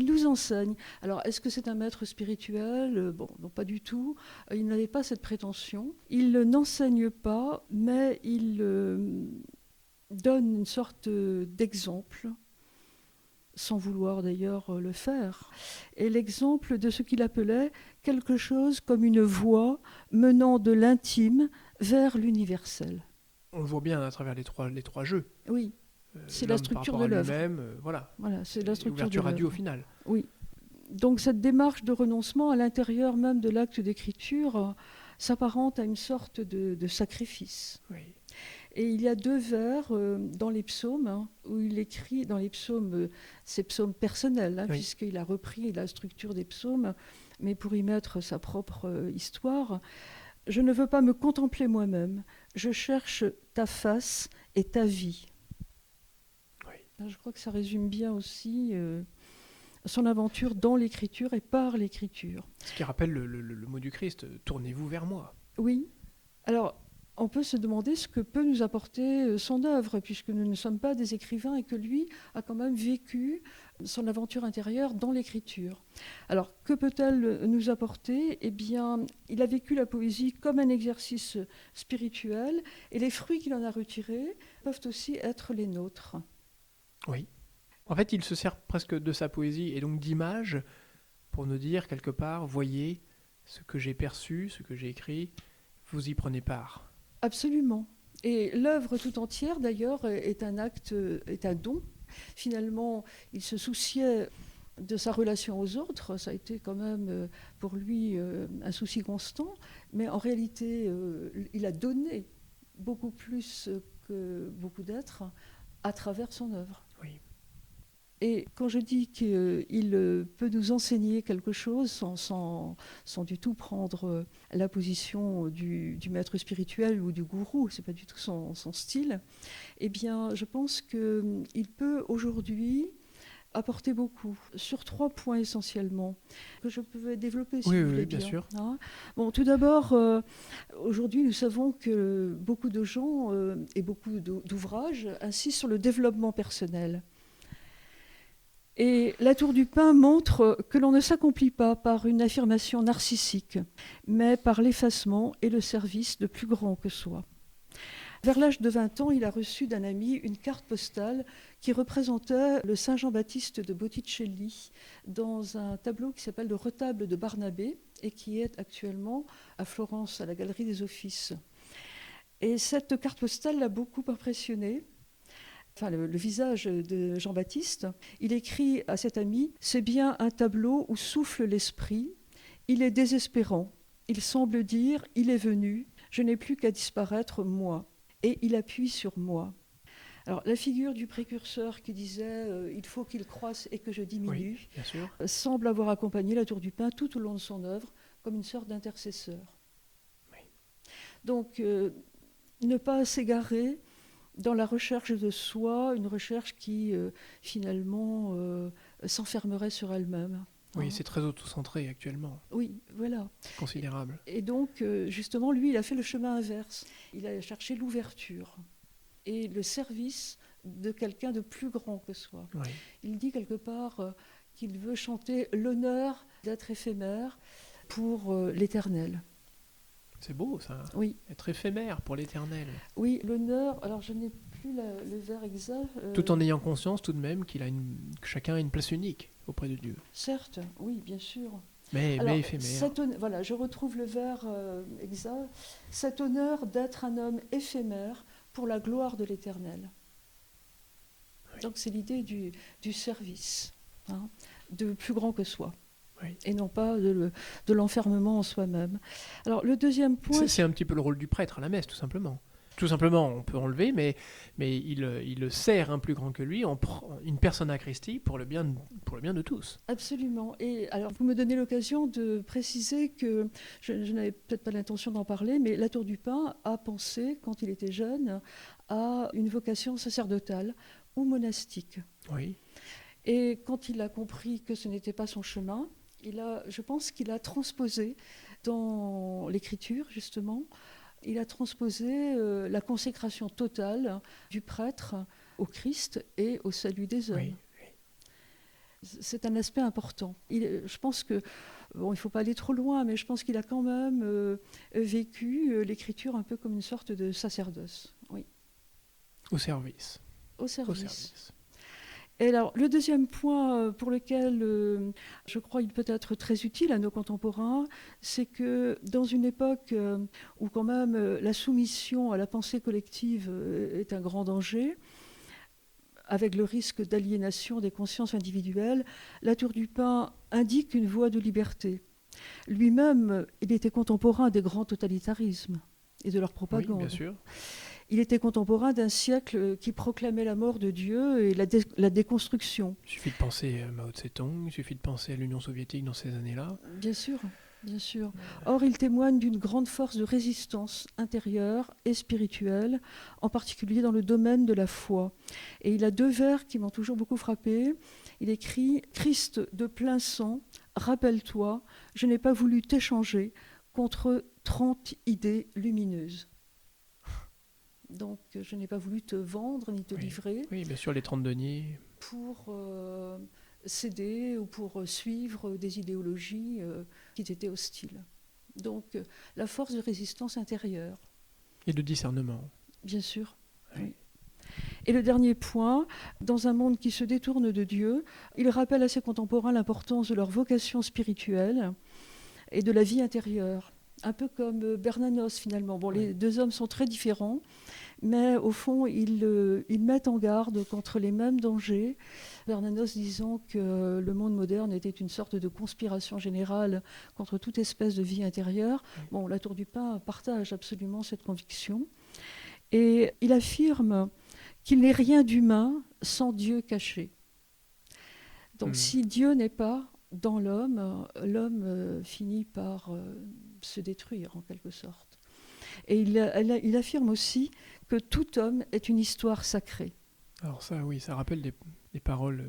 nous enseigne. Alors, est-ce que c'est un maître spirituel? Bon, non, pas du tout. Il n'avait pas cette prétention. Il n'enseigne pas, mais il donne une sorte d'exemple, sans vouloir d'ailleurs le faire. Et l'exemple de ce qu'il appelait quelque chose comme une voie menant de l'intime vers l'universel. On le voit bien à travers les trois jeux. Oui. C'est la structure de l'œuvre. Voilà, c'est la structure l'ouverture de l'œuvre. à Dieu au final. Oui. Donc cette démarche de renoncement à l'intérieur même de l'acte d'écriture s'apparente à une sorte de sacrifice. Oui. Et il y a 2 vers dans les psaumes, où il écrit, dans les psaumes, ces psaumes personnels, puisqu'il a repris la structure des psaumes, mais pour y mettre sa propre histoire. « Je ne veux pas me contempler moi-même, je cherche ta face et ta vie. » Je crois que ça résume bien aussi son aventure dans l'écriture et par l'écriture. Ce qui rappelle le mot du Christ, « Tournez-vous vers moi ». Oui. Alors, on peut se demander ce que peut nous apporter son œuvre, puisque nous ne sommes pas des écrivains et que lui a quand même vécu son aventure intérieure dans l'écriture. Alors, que peut-elle nous apporter? Eh bien, il a vécu la poésie comme un exercice spirituel, et les fruits qu'il en a retirés peuvent aussi être les nôtres. Oui. En fait, il se sert presque de sa poésie et donc d'images pour nous dire quelque part, voyez, ce que j'ai perçu, ce que j'ai écrit, vous y prenez part. Absolument. Et l'œuvre tout entière, d'ailleurs, est un acte, est un don. Finalement, il se souciait de sa relation aux autres, ça a été quand même pour lui un souci constant, mais en réalité, il a donné beaucoup plus que beaucoup d'êtres à travers son œuvre. Oui. Et quand je dis qu'il peut nous enseigner quelque chose sans du tout prendre la position du maître spirituel ou du gourou, c'est pas du tout son style, eh bien, je pense qu'il peut aujourd'hui apporter beaucoup, sur 3 points essentiellement, que je peux développer si vous voulez bien bien. sûr. Hein. Bon, tout d'abord, aujourd'hui, nous savons que beaucoup de gens et beaucoup d'ouvrages insistent sur le développement personnel. Et la tour du pain montre que l'on ne s'accomplit pas par une affirmation narcissique, mais par l'effacement et le service de plus grand que soi. Vers l'âge de 20 ans, il a reçu d'un ami une carte postale qui représentait le Saint Jean-Baptiste de Botticelli dans un tableau qui s'appelle le Retable de Barnabé et qui est actuellement à Florence, à la Galerie des Offices. Et cette carte postale l'a beaucoup impressionné. Enfin, le visage de Jean-Baptiste. Il écrit à cet ami « C'est bien un tableau où souffle l'esprit. Il est désespérant. Il semble dire « Il est venu. Je n'ai plus qu'à disparaître, moi. » Et il appuie sur moi. Alors, la figure du précurseur qui disait il faut qu'il croisse et que je diminue Oui, bien sûr. semble avoir accompagné la Tour du Pain tout au long de son œuvre comme une sorte d'intercesseur. Oui. Donc, ne pas s'égarer dans la recherche de soi, une recherche qui finalement s'enfermerait sur elle-même. Oui, c'est très auto-centré actuellement. Oui, voilà. Considérable. Et donc, justement, lui, il a fait le chemin inverse. Il a cherché l'ouverture et le service de quelqu'un de plus grand que soi. Oui. Il dit quelque part qu'il veut chanter l'honneur d'être éphémère pour l'éternel. C'est beau, ça. Oui. Être éphémère pour l'éternel. Oui, l'honneur, alors je n'ai plus le vers exact. Tout en ayant conscience tout de même que chacun a une place unique auprès de Dieu. Certes, oui, bien sûr. Mais éphémère. Voilà, je retrouve le vers exact. Cet honneur d'être un homme éphémère pour la gloire de l'Éternel. Oui. Donc c'est l'idée du service, hein, de plus grand que soi. Oui. Et non pas de l'enfermement en soi-même. Alors le deuxième point... C'est un petit peu le rôle du prêtre à la messe, tout simplement. Tout simplement, on peut enlever, mais il sert un plus grand que lui, une persona Christi pour le bien de tous. Absolument. Et alors, vous me donnez l'occasion de préciser que, je n'avais peut-être pas l'intention d'en parler, mais la Tour du Pain a pensé, quand il était jeune, à une vocation sacerdotale ou monastique. Oui. Et quand il a compris que ce n'était pas son chemin, je pense qu'il a transposé dans l'écriture, justement, il a transposé la consécration totale du prêtre au Christ et au salut des hommes. Oui. C'est un aspect important. Je pense que, bon, il ne faut pas aller trop loin, mais je pense qu'il a quand même vécu l'écriture un peu comme une sorte de sacerdoce. Oui. Au service. Au service. Et alors, le deuxième point pour lequel je crois qu'il peut être très utile à nos contemporains, c'est que dans une époque où quand même la soumission à la pensée collective est un grand danger, avec le risque d'aliénation des consciences individuelles, la Tour du Pain indique une voie de liberté. Lui-même, il était contemporain des grands totalitarismes et de leur propagande. Oui, bien sûr. Il était contemporain d'un siècle qui proclamait la mort de Dieu et la déconstruction. Il suffit de penser à Mao Tse-tung, il suffit de penser à l'Union soviétique dans ces années-là. Bien sûr, bien sûr. Or, il témoigne d'une grande force de résistance intérieure et spirituelle, en particulier dans le domaine de la foi. Et il a 2 vers qui m'ont toujours beaucoup frappé. Il écrit « Christ de plein sang, rappelle-toi, je n'ai pas voulu t'échanger contre 30 idées lumineuses. » Donc, je n'ai pas voulu te vendre ni te livrer. Oui, bien sûr, les 30 deniers. Pour céder ou pour suivre des idéologies qui étaient hostiles. Donc, la force de résistance intérieure. Et de discernement. Bien sûr. Oui. Et le dernier point, dans un monde qui se détourne de Dieu, il rappelle à ses contemporains l'importance de leur vocation spirituelle et de la vie intérieure. Un peu comme Bernanos finalement. Bon, les deux hommes sont très différents, mais au fond, ils mettent en garde contre les mêmes dangers. Bernanos disant que le monde moderne était une sorte de conspiration générale contre toute espèce de vie intérieure. Bon, La Tour du Pin partage absolument cette conviction. Et il affirme qu'il n'est rien d'humain sans Dieu caché. Donc si Dieu n'est pas dans l'homme, l'homme finit par se détruire en quelque sorte. Et il affirme aussi que tout homme est une histoire sacrée. Alors ça, oui, ça rappelle des paroles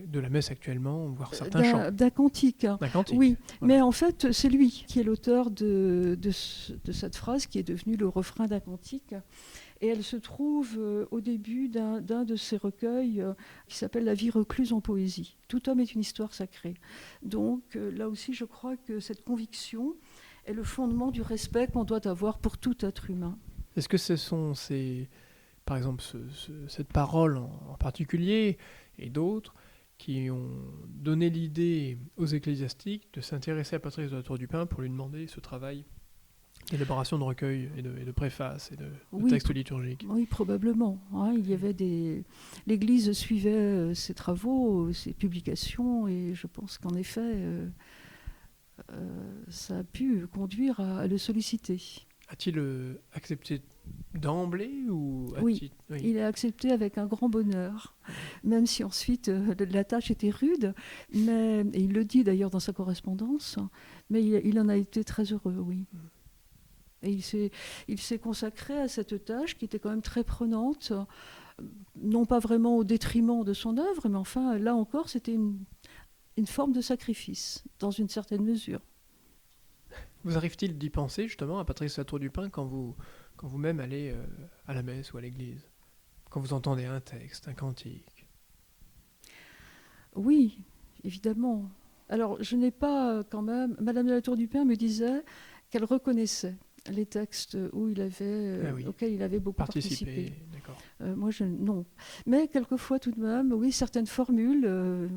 de la messe actuellement, voire certains chants. D'un cantique. D'un cantique. Oui, voilà. mais en fait, c'est lui qui est l'auteur de cette phrase qui est devenue le refrain d'un cantique. Et elle se trouve au début d'un de ses recueils qui s'appelle « La vie recluse en poésie ». Tout homme est une histoire sacrée. Donc là aussi, je crois que cette conviction est le fondement du respect qu'on doit avoir pour tout être humain. Est-ce que ce sont par exemple cette parole en particulier et d'autres qui ont donné l'idée aux ecclésiastiques de s'intéresser à Patrice de la Tour du Pin pour lui demander ce travail d'élaboration de recueils et de préfaces et de textes liturgiques? Oui, probablement. Hein, il y avait l'Église suivait ses travaux, ses publications, et je pense qu'en effet, ça a pu conduire à le solliciter. A-t-il accepté d'emblée ou oui, il a accepté avec un grand bonheur, même si ensuite la tâche était rude, et il le dit d'ailleurs dans sa correspondance, mais il en a été très heureux, oui. Et il s'est consacré à cette tâche qui était quand même très prenante, non pas vraiment au détriment de son œuvre, mais enfin, là encore, c'était une forme de sacrifice, dans une certaine mesure. Vous arrive-t-il d'y penser justement à Patrice de la Tour du Pin quand vous-même allez à la messe ou à l'église? Quand vous entendez un texte, un cantique? Oui, évidemment. Alors, je n'ai pas quand même... Madame de la Tour du Pin me disait qu'elle reconnaissait les textes auxquels il avait beaucoup participé. D'accord. Moi, non. Mais quelquefois, tout de même, oui, certaines formules,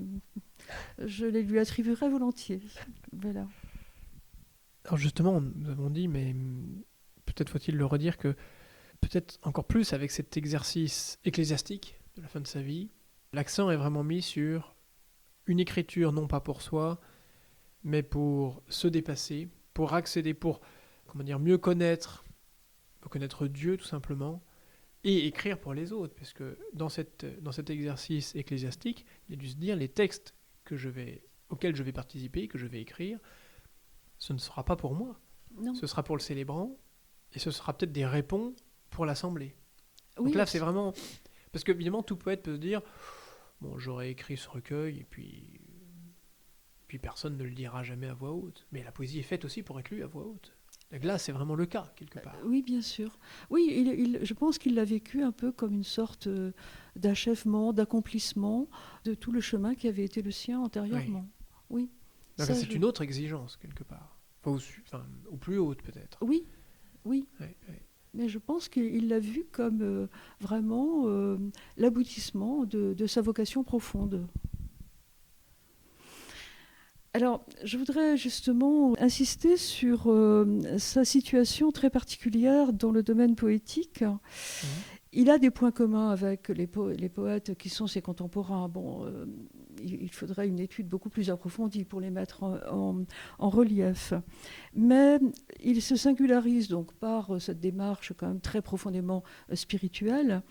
je les lui attribuerais volontiers. Voilà. Alors justement, nous avons dit, mais peut-être faut-il le redire, que peut-être encore plus avec cet exercice ecclésiastique de la fin de sa vie, l'accent est vraiment mis sur une écriture non pas pour soi, mais pour se dépasser, pour accéder, pour mieux connaître Dieu tout simplement, et écrire pour les autres, parce que dans cet exercice ecclésiastique, il a dû se dire les textes auxquels je vais participer, que je vais écrire, ce ne sera pas pour moi. Non. Ce sera pour le célébrant, et ce sera peut-être des réponses pour l'assemblée. Oui, donc là, c'est vraiment... Parce qu'évidemment, tout poète peut se dire, bon, j'aurais écrit ce recueil, et puis personne ne le lira jamais à voix haute. Mais la poésie est faite aussi pour être lue à voix haute. Donc là, c'est vraiment le cas, quelque part. Oui, bien sûr. Oui, je pense qu'il l'a vécu un peu comme une sorte d'achèvement, d'accomplissement de tout le chemin qui avait été le sien antérieurement. Oui. Donc c'est une autre exigence, quelque part. Ou plus haute, peut-être. Oui. Oui. Mais je pense qu'il l'a vu comme vraiment l'aboutissement de sa vocation profonde. Alors, je voudrais justement insister sur sa situation très particulière dans le domaine poétique. Il a des points communs avec les poètes qui sont ses contemporains. Bon, il faudrait une étude beaucoup plus approfondie pour les mettre en relief. Mais il se singularise donc par cette démarche quand même très profondément spirituelle,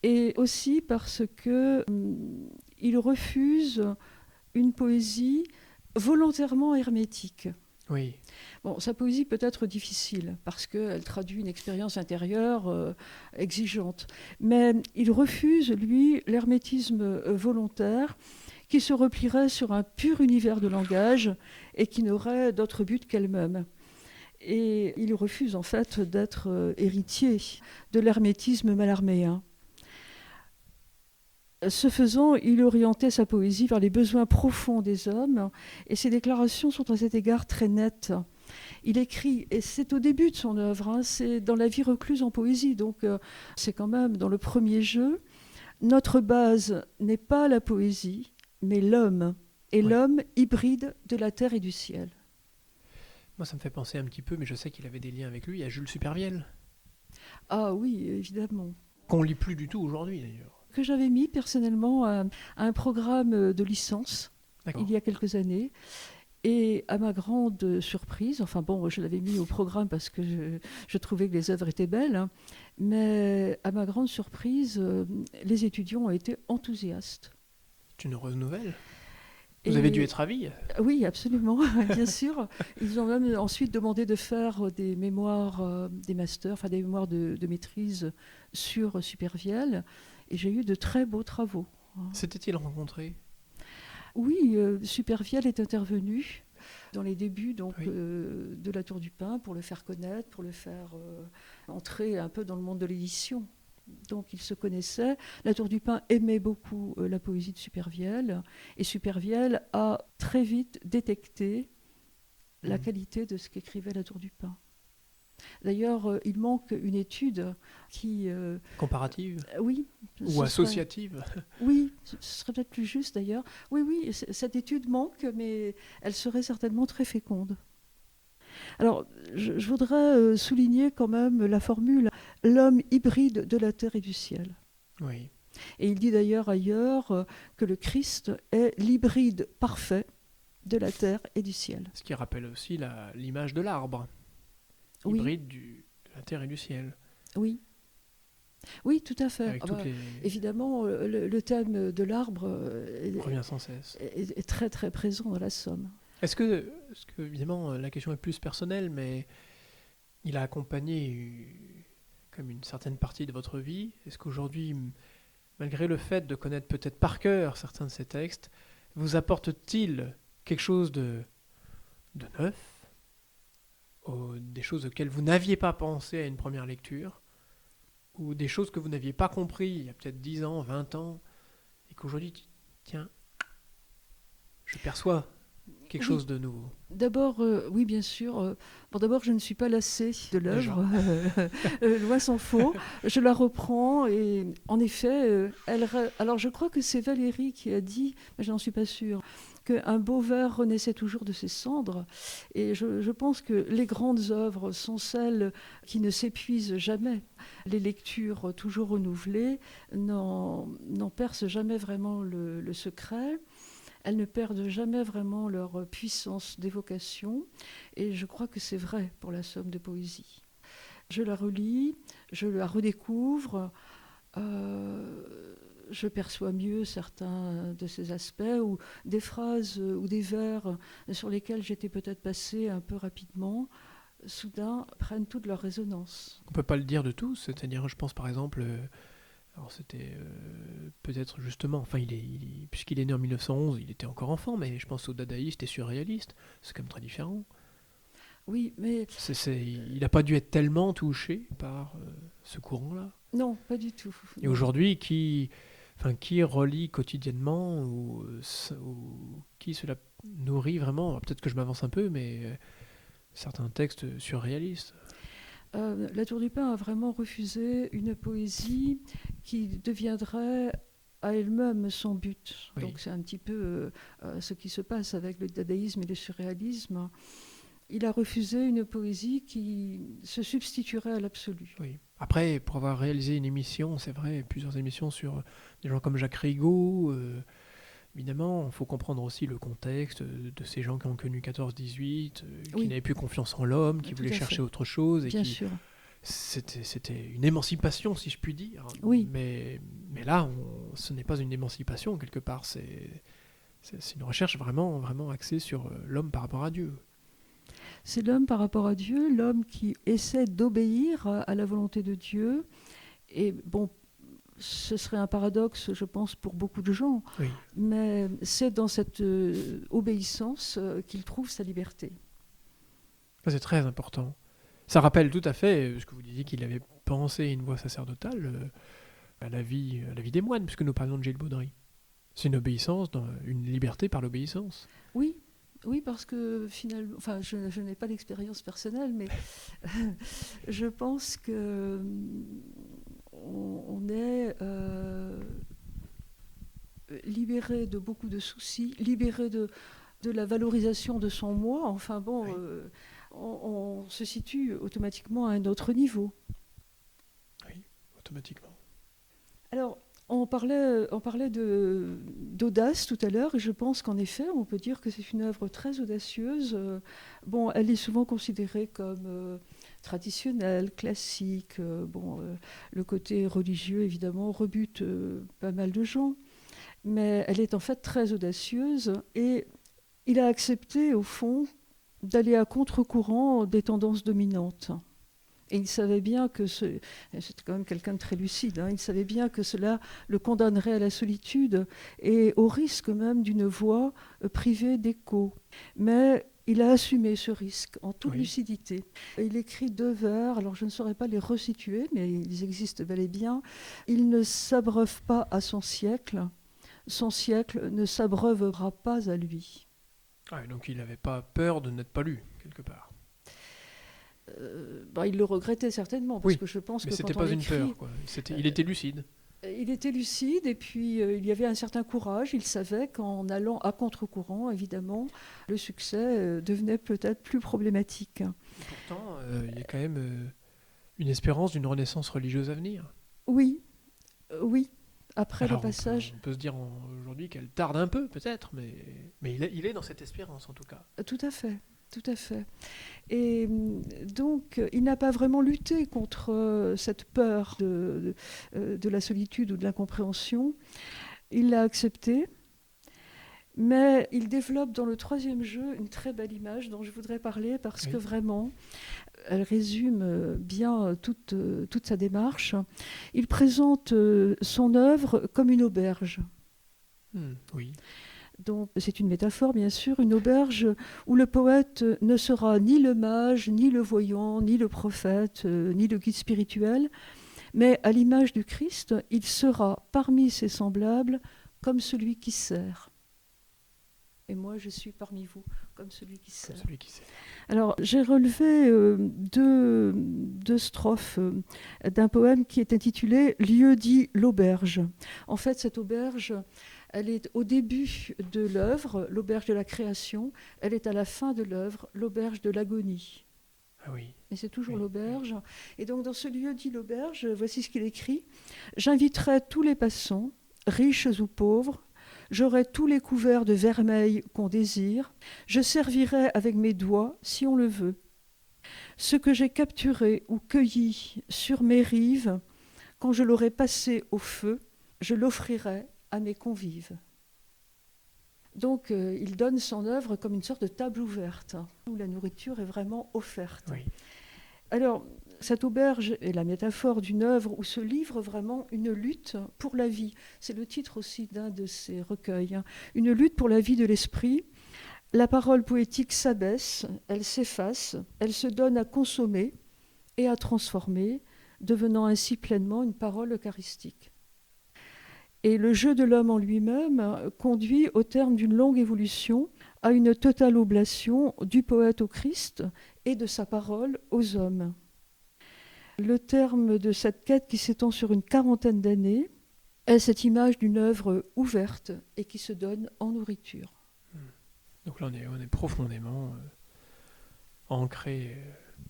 et aussi parce qu'il refuse une poésie volontairement hermétique. Oui. Bon, sa poésie peut être difficile parce qu'elle traduit une expérience intérieure exigeante. Mais il refuse, lui, l'hermétisme volontaire qui se replierait sur un pur univers de langage et qui n'aurait d'autre but qu'elle-même. Et il refuse en fait d'être héritier de l'hermétisme malarméen. Ce faisant, il orientait sa poésie vers les besoins profonds des hommes, et ses déclarations sont à cet égard très nettes. Il écrit, et c'est au début de son œuvre, hein, c'est dans La vie recluse en poésie, donc c'est quand même dans le premier jeu. Notre base n'est pas la poésie, mais l'homme, et l'homme hybride de la terre et du ciel. Moi, ça me fait penser un petit peu, mais je sais qu'il avait des liens avec lui, à Jules Supervielle. Ah oui, évidemment. Qu'on lit plus du tout aujourd'hui, d'ailleurs. Que j'avais mis personnellement à un programme de licence, il y a quelques années. Et à ma grande surprise, enfin bon, je l'avais mis au programme parce que je trouvais que les œuvres étaient belles, hein, mais à ma grande surprise, les étudiants ont été enthousiastes. C'est une heureuse nouvelle. Vous avez dû être ravis. Oui, absolument, bien sûr. Ils ont même ensuite demandé de faire des mémoires, des masters, enfin des mémoires de maîtrise sur Supervielle. Et j'ai eu de très beaux travaux. S'était-il rencontré ? Oui, Supervielle est intervenu dans les débuts donc, de La Tour du Pin pour le faire connaître, pour le faire entrer un peu dans le monde de l'édition. Donc ils se connaissaient. La Tour du Pin aimait beaucoup la poésie de Supervielle et Supervielle a très vite détecté la qualité de ce qu'écrivait La Tour du Pin. D'ailleurs, il manque une étude qui... comparative ? Oui. Ou associative ? Oui, ce serait peut-être plus juste d'ailleurs. Oui, cette étude manque, mais elle serait certainement très féconde. Alors, je voudrais souligner quand même la formule « l'homme hybride de la terre et du ciel ». Oui. Et il dit d'ailleurs ailleurs que le Christ est l'hybride parfait de la terre et du ciel. Ce qui rappelle aussi l'image de l'arbre, hybride de la terre et du ciel. Oui. Oui, tout à fait. Évidemment, le thème de l'arbre revient sans cesse. Est très très présent dans la Somme. Est-ce que, évidemment, la question est plus personnelle, mais il a accompagné comme une certaine partie de votre vie. Est-ce qu'aujourd'hui, malgré le fait de connaître peut-être par cœur certains de ces textes, vous apporte-t-il quelque chose de neuf, des choses auxquelles vous n'aviez pas pensé à une première lecture, ou des choses que vous n'aviez pas compris il y a peut-être 10 ans, 20 ans, et qu'aujourd'hui, tiens, je perçois quelque chose de nouveau. D'abord, oui, bien sûr. D'abord, je ne suis pas lassée de l'œuvre, loin s'en faut. Je la reprends et en effet, alors je crois que c'est Valérie qui a dit, mais je n'en suis pas sûre, qu'un beau vers renaissait toujours de ses cendres. Et je pense que les grandes œuvres sont celles qui ne s'épuisent jamais. Les lectures toujours renouvelées n'en percent jamais vraiment le secret. Elles ne perdent jamais vraiment leur puissance d'évocation. Et je crois que c'est vrai pour la Somme de poésie. Je la relis, je la redécouvre. Je perçois mieux certains de ces aspects ou des phrases ou des vers sur lesquels j'étais peut-être passée un peu rapidement, soudain prennent toute leur résonance. On ne peut pas le dire de tous, c'est-à-dire je pense par exemple, alors c'était peut-être justement, enfin puisqu'il est né en 1911, il était encore enfant, mais je pense aux dadaïstes et surréalistes, c'est quand même très différent. Oui, mais... il n'a pas dû être tellement touché par ce courant-là. Non, pas du tout. Et aujourd'hui, qui relit quotidiennement ou qui cela nourrit vraiment, peut-être que je m'avance un peu, mais certains textes surréalistes. La Tour du Pin a vraiment refusé une poésie qui deviendrait à elle-même son but. Oui. Donc c'est un petit peu ce qui se passe avec le dadaïsme et le surréalisme. Il a refusé une poésie qui se substituerait à l'absolu. Oui. Après, pour avoir réalisé une émission, c'est vrai, plusieurs émissions sur des gens comme Jacques Rigaud, évidemment, il faut comprendre aussi le contexte de ces gens qui ont connu 14-18, qui n'avaient plus confiance en l'homme, qui voulaient chercher autre chose. Et Bien sûr. C'était une émancipation, si je puis dire. Oui. Mais là, ce n'est pas une émancipation, quelque part. C'est une recherche vraiment, vraiment axée sur l'homme par rapport à Dieu. C'est l'homme par rapport à Dieu, l'homme qui essaie d'obéir à la volonté de Dieu. Et bon, ce serait un paradoxe, je pense, pour beaucoup de gens. Oui. Mais c'est dans cette obéissance qu'il trouve sa liberté. Ça, c'est très important. Ça rappelle tout à fait ce que vous disiez qu'il avait pensé une voie sacerdotale à la vie des moines, puisque nous parlons de Gilles Baudry. C'est une obéissance, une liberté par l'obéissance. Oui. Oui, parce que finalement, enfin, je n'ai pas d'expérience personnelle, mais je pense que on est libéré de beaucoup de soucis, libéré de la valorisation de son moi. Enfin bon, Oui. On se situe automatiquement à un autre niveau. Oui, automatiquement. Alors, on parlait d'audace tout à l'heure, et je pense qu'en effet, on peut dire que c'est une œuvre très audacieuse. Bon, elle est souvent considérée comme traditionnelle, classique. Le côté religieux, évidemment, rebute pas mal de gens, mais elle est en fait très audacieuse, et il a accepté, au fond, d'aller à contre-courant des tendances dominantes. Et il savait bien que c'était quand même quelqu'un de très lucide, hein, il savait bien que cela le condamnerait à la solitude et au risque même d'une voix privée d'écho. Mais il a assumé ce risque en toute Oui. lucidité. Il écrit 2 vers, alors je ne saurais pas les resituer, mais ils existent bel et bien. Il ne s'abreuve pas à son siècle ne s'abreuvera pas à lui. Ah, donc il n'avait pas peur de n'être pas lu, quelque part. Il le regrettait certainement, parce Oui, que je pense mais que c'était quand on pas une écrit, peur, quoi. Il était lucide. il était lucide, et puis il y avait un certain courage. Il savait qu'en allant à contre-courant, évidemment, le succès devenait peut-être plus problématique. Et pourtant, il y a quand même une espérance d'une renaissance religieuse à venir. Oui, oui. Après le Alors passage, on peut se dire aujourd'hui qu'elle tarde un peu, peut-être, mais il est dans cette espérance, en tout cas. tout à fait. Tout à fait. Et donc, il n'a pas vraiment lutté contre cette peur de la solitude ou de l'incompréhension. Il l'a acceptée. Mais il développe dans le 3e jeu une très belle image dont je voudrais parler, parce que Oui. vraiment, elle résume bien toute sa démarche. Il présente son œuvre comme une auberge. Oui. Donc, c'est une métaphore, bien sûr, une auberge où le poète ne sera ni le mage, ni le voyant, ni le prophète, ni le guide spirituel, mais à l'image du Christ, il sera parmi ses semblables comme celui qui sert. Et moi, je suis parmi vous, comme celui qui sert. Comme celui qui sait. Alors, j'ai relevé deux strophes d'un poème qui est intitulé « Lieu dit l'auberge ». En fait, cette auberge, elle est au début de l'œuvre, l'auberge de la création. Elle est à la fin de l'œuvre, l'auberge de l'agonie. Ah oui. Et c'est toujours Oui. l'auberge. Et donc, dans ce lieu dit l'auberge, voici ce qu'il écrit. « J'inviterai tous les passants, riches ou pauvres, j'aurai tous les couverts de vermeil qu'on désire. Je servirai avec mes doigts, si on le veut. Ce que j'ai capturé ou cueilli sur mes rives, quand je l'aurai passé au feu, je l'offrirai à mes convives. » Donc, il donne son œuvre comme une sorte de table ouverte, où la nourriture est vraiment offerte. Oui. Alors, cette auberge est la métaphore d'une œuvre où se livre vraiment une lutte pour la vie. C'est le titre aussi d'un de ses recueils. Une lutte pour la vie de l'esprit. La parole poétique s'abaisse, elle s'efface, elle se donne à consommer et à transformer, devenant ainsi pleinement une parole eucharistique. Et le jeu de l'homme en lui-même conduit, au terme d'une longue évolution, à une totale oblation du poète au Christ et de sa parole aux hommes. Le terme de cette quête, qui s'étend sur une 40aine d'années, est cette image d'une œuvre ouverte et qui se donne en nourriture. Donc là, on est profondément ancré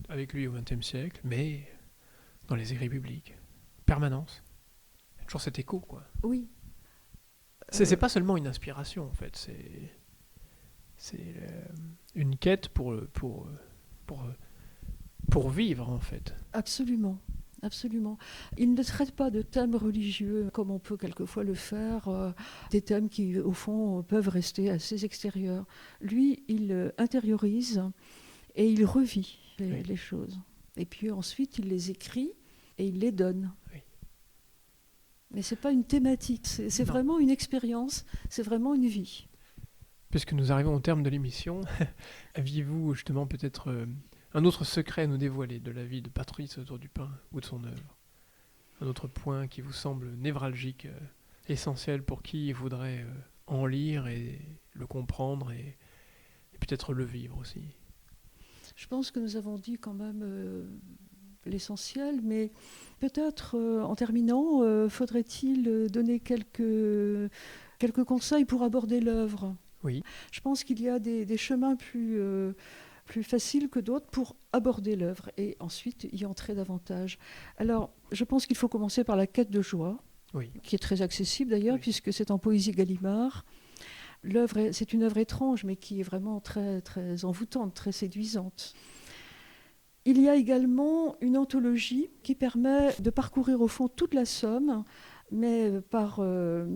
avec lui au XXe siècle, mais dans les écrits publics. Permanence. Il y a toujours cet écho, quoi. Oui. C'est pas seulement une inspiration, en fait. C'est une quête pour vivre, en fait. Absolument. Absolument. Il ne traite pas de thèmes religieux comme on peut quelquefois le faire, des thèmes qui, au fond, peuvent rester assez extérieurs. Lui, il intériorise et il revit les choses. Et puis ensuite, il les écrit et il les donne. Oui. Mais ce n'est pas une thématique, c'est vraiment une expérience, c'est vraiment une vie. Puisque nous arrivons au terme de l'émission, aviez-vous justement peut-être un autre secret à nous dévoiler de la vie de Patrice autour du pain ou de son œuvre? Un autre point qui vous semble névralgique, essentiel pour qui voudrait en lire et le comprendre et Et peut-être le vivre aussi. Je pense que nous avons dit quand même l'essentiel, mais peut-être en terminant, faudrait-il donner quelques conseils pour aborder l'œuvre. Oui. Je pense qu'il y a des chemins plus faciles que d'autres pour aborder l'œuvre et ensuite y entrer davantage. Alors, je pense qu'il faut commencer par la quête de joie, qui est très accessible d'ailleurs, puisque c'est en poésie Gallimard. L'œuvre, c'est une œuvre étrange, mais qui est vraiment très, très envoûtante, très séduisante. Il y a également une anthologie qui permet de parcourir au fond toute la Somme, mais par un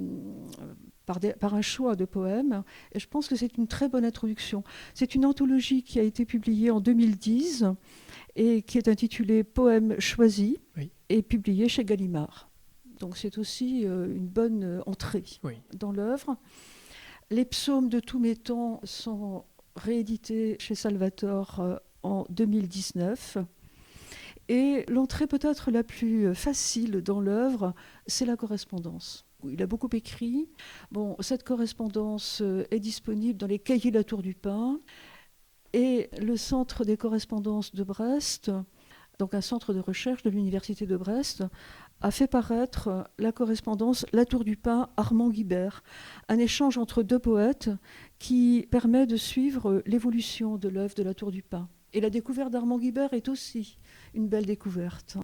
choix de poèmes. Et je pense que c'est une très bonne introduction. C'est une anthologie qui a été publiée en 2010 et qui est intitulée Poèmes choisis et publiée chez Gallimard. Donc c'est aussi une bonne entrée dans l'œuvre. Les psaumes de tous mes temps sont réédités chez Salvator en 2019. Et l'entrée peut-être la plus facile dans l'œuvre, c'est la correspondance. Il a beaucoup écrit. Bon, cette correspondance est disponible dans les cahiers de la Tour du Pin. Et le Centre des correspondances de Brest, donc un centre de recherche de l'Université de Brest, a fait paraître la correspondance La Tour du Pin, Armand Guibert, un échange entre deux poètes qui permet de suivre l'évolution de l'œuvre de La Tour du Pin. Et la découverte d'Armand Guibert est aussi une belle découverte.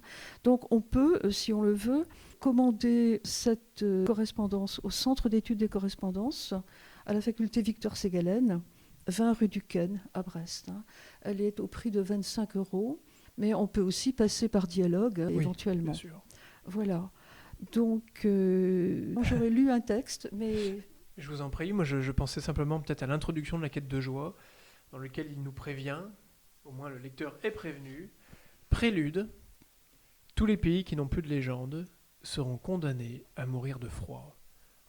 Donc on peut, si on le veut, commander cette correspondance au Centre d'études des correspondances, à la faculté Victor Ségalen, 20 rue du Ken à Brest. Elle est au prix de 25 €, mais on peut aussi passer par dialogue éventuellement. Bien sûr. Voilà. Donc j'aurais lu un texte, mais... Je vous en prie, moi je pensais simplement peut-être à l'introduction de la quête de joie, dans lequel il nous prévient, au moins le lecteur est prévenu, prélude, tous les pays qui n'ont plus de légende seront condamnés à mourir de froid.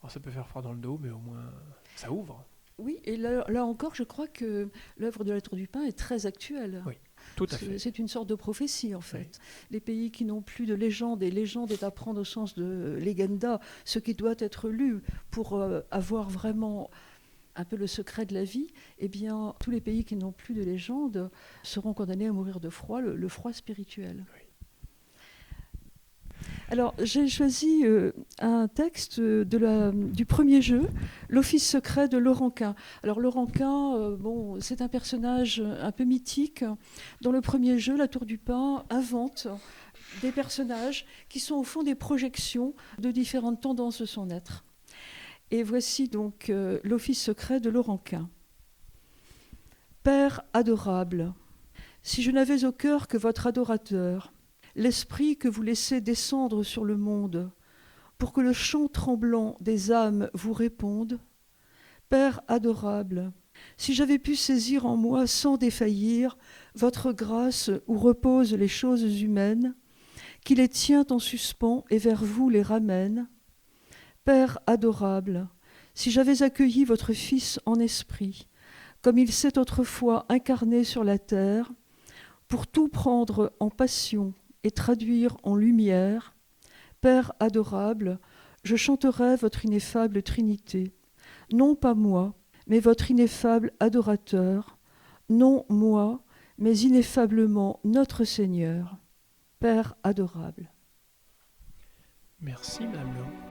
Alors ça peut faire froid dans le dos, mais au moins ça ouvre. Oui, et là encore, je crois que l'œuvre de La Tour du Pin est très actuelle. Oui, tout à fait. C'est une sorte de prophétie, en fait. Oui. Les pays qui n'ont plus de légende, et légende est à prendre au sens de legenda, ce qui doit être lu pour avoir vraiment un peu le secret de la vie, eh bien, tous les pays qui n'ont plus de légende seront condamnés à mourir de froid, le froid spirituel. Oui. Alors, j'ai choisi un texte du premier jeu, L'Office secret de Laurent Quin. Alors, Laurent Quin, c'est un personnage un peu mythique. Dans le premier jeu, La Tour du Pin invente des personnages qui sont au fond des projections de différentes tendances de son être. Et voici donc L'Office secret de Laurent Quin. Père adorable, si je n'avais au cœur que votre adorateur, l'esprit que vous laissez descendre sur le monde, pour que le chant tremblant des âmes vous réponde, Père adorable, si j'avais pu saisir en moi sans défaillir votre grâce où reposent les choses humaines, qui les tient en suspens et vers vous les ramène, Père adorable, si j'avais accueilli votre Fils en esprit, comme il s'est autrefois incarné sur la terre, pour tout prendre en passion et traduire en lumière, Père adorable, je chanterai votre ineffable Trinité. Non pas moi, mais votre ineffable adorateur. Non moi, mais ineffablement notre Seigneur. Père adorable. Merci, Madame Laure.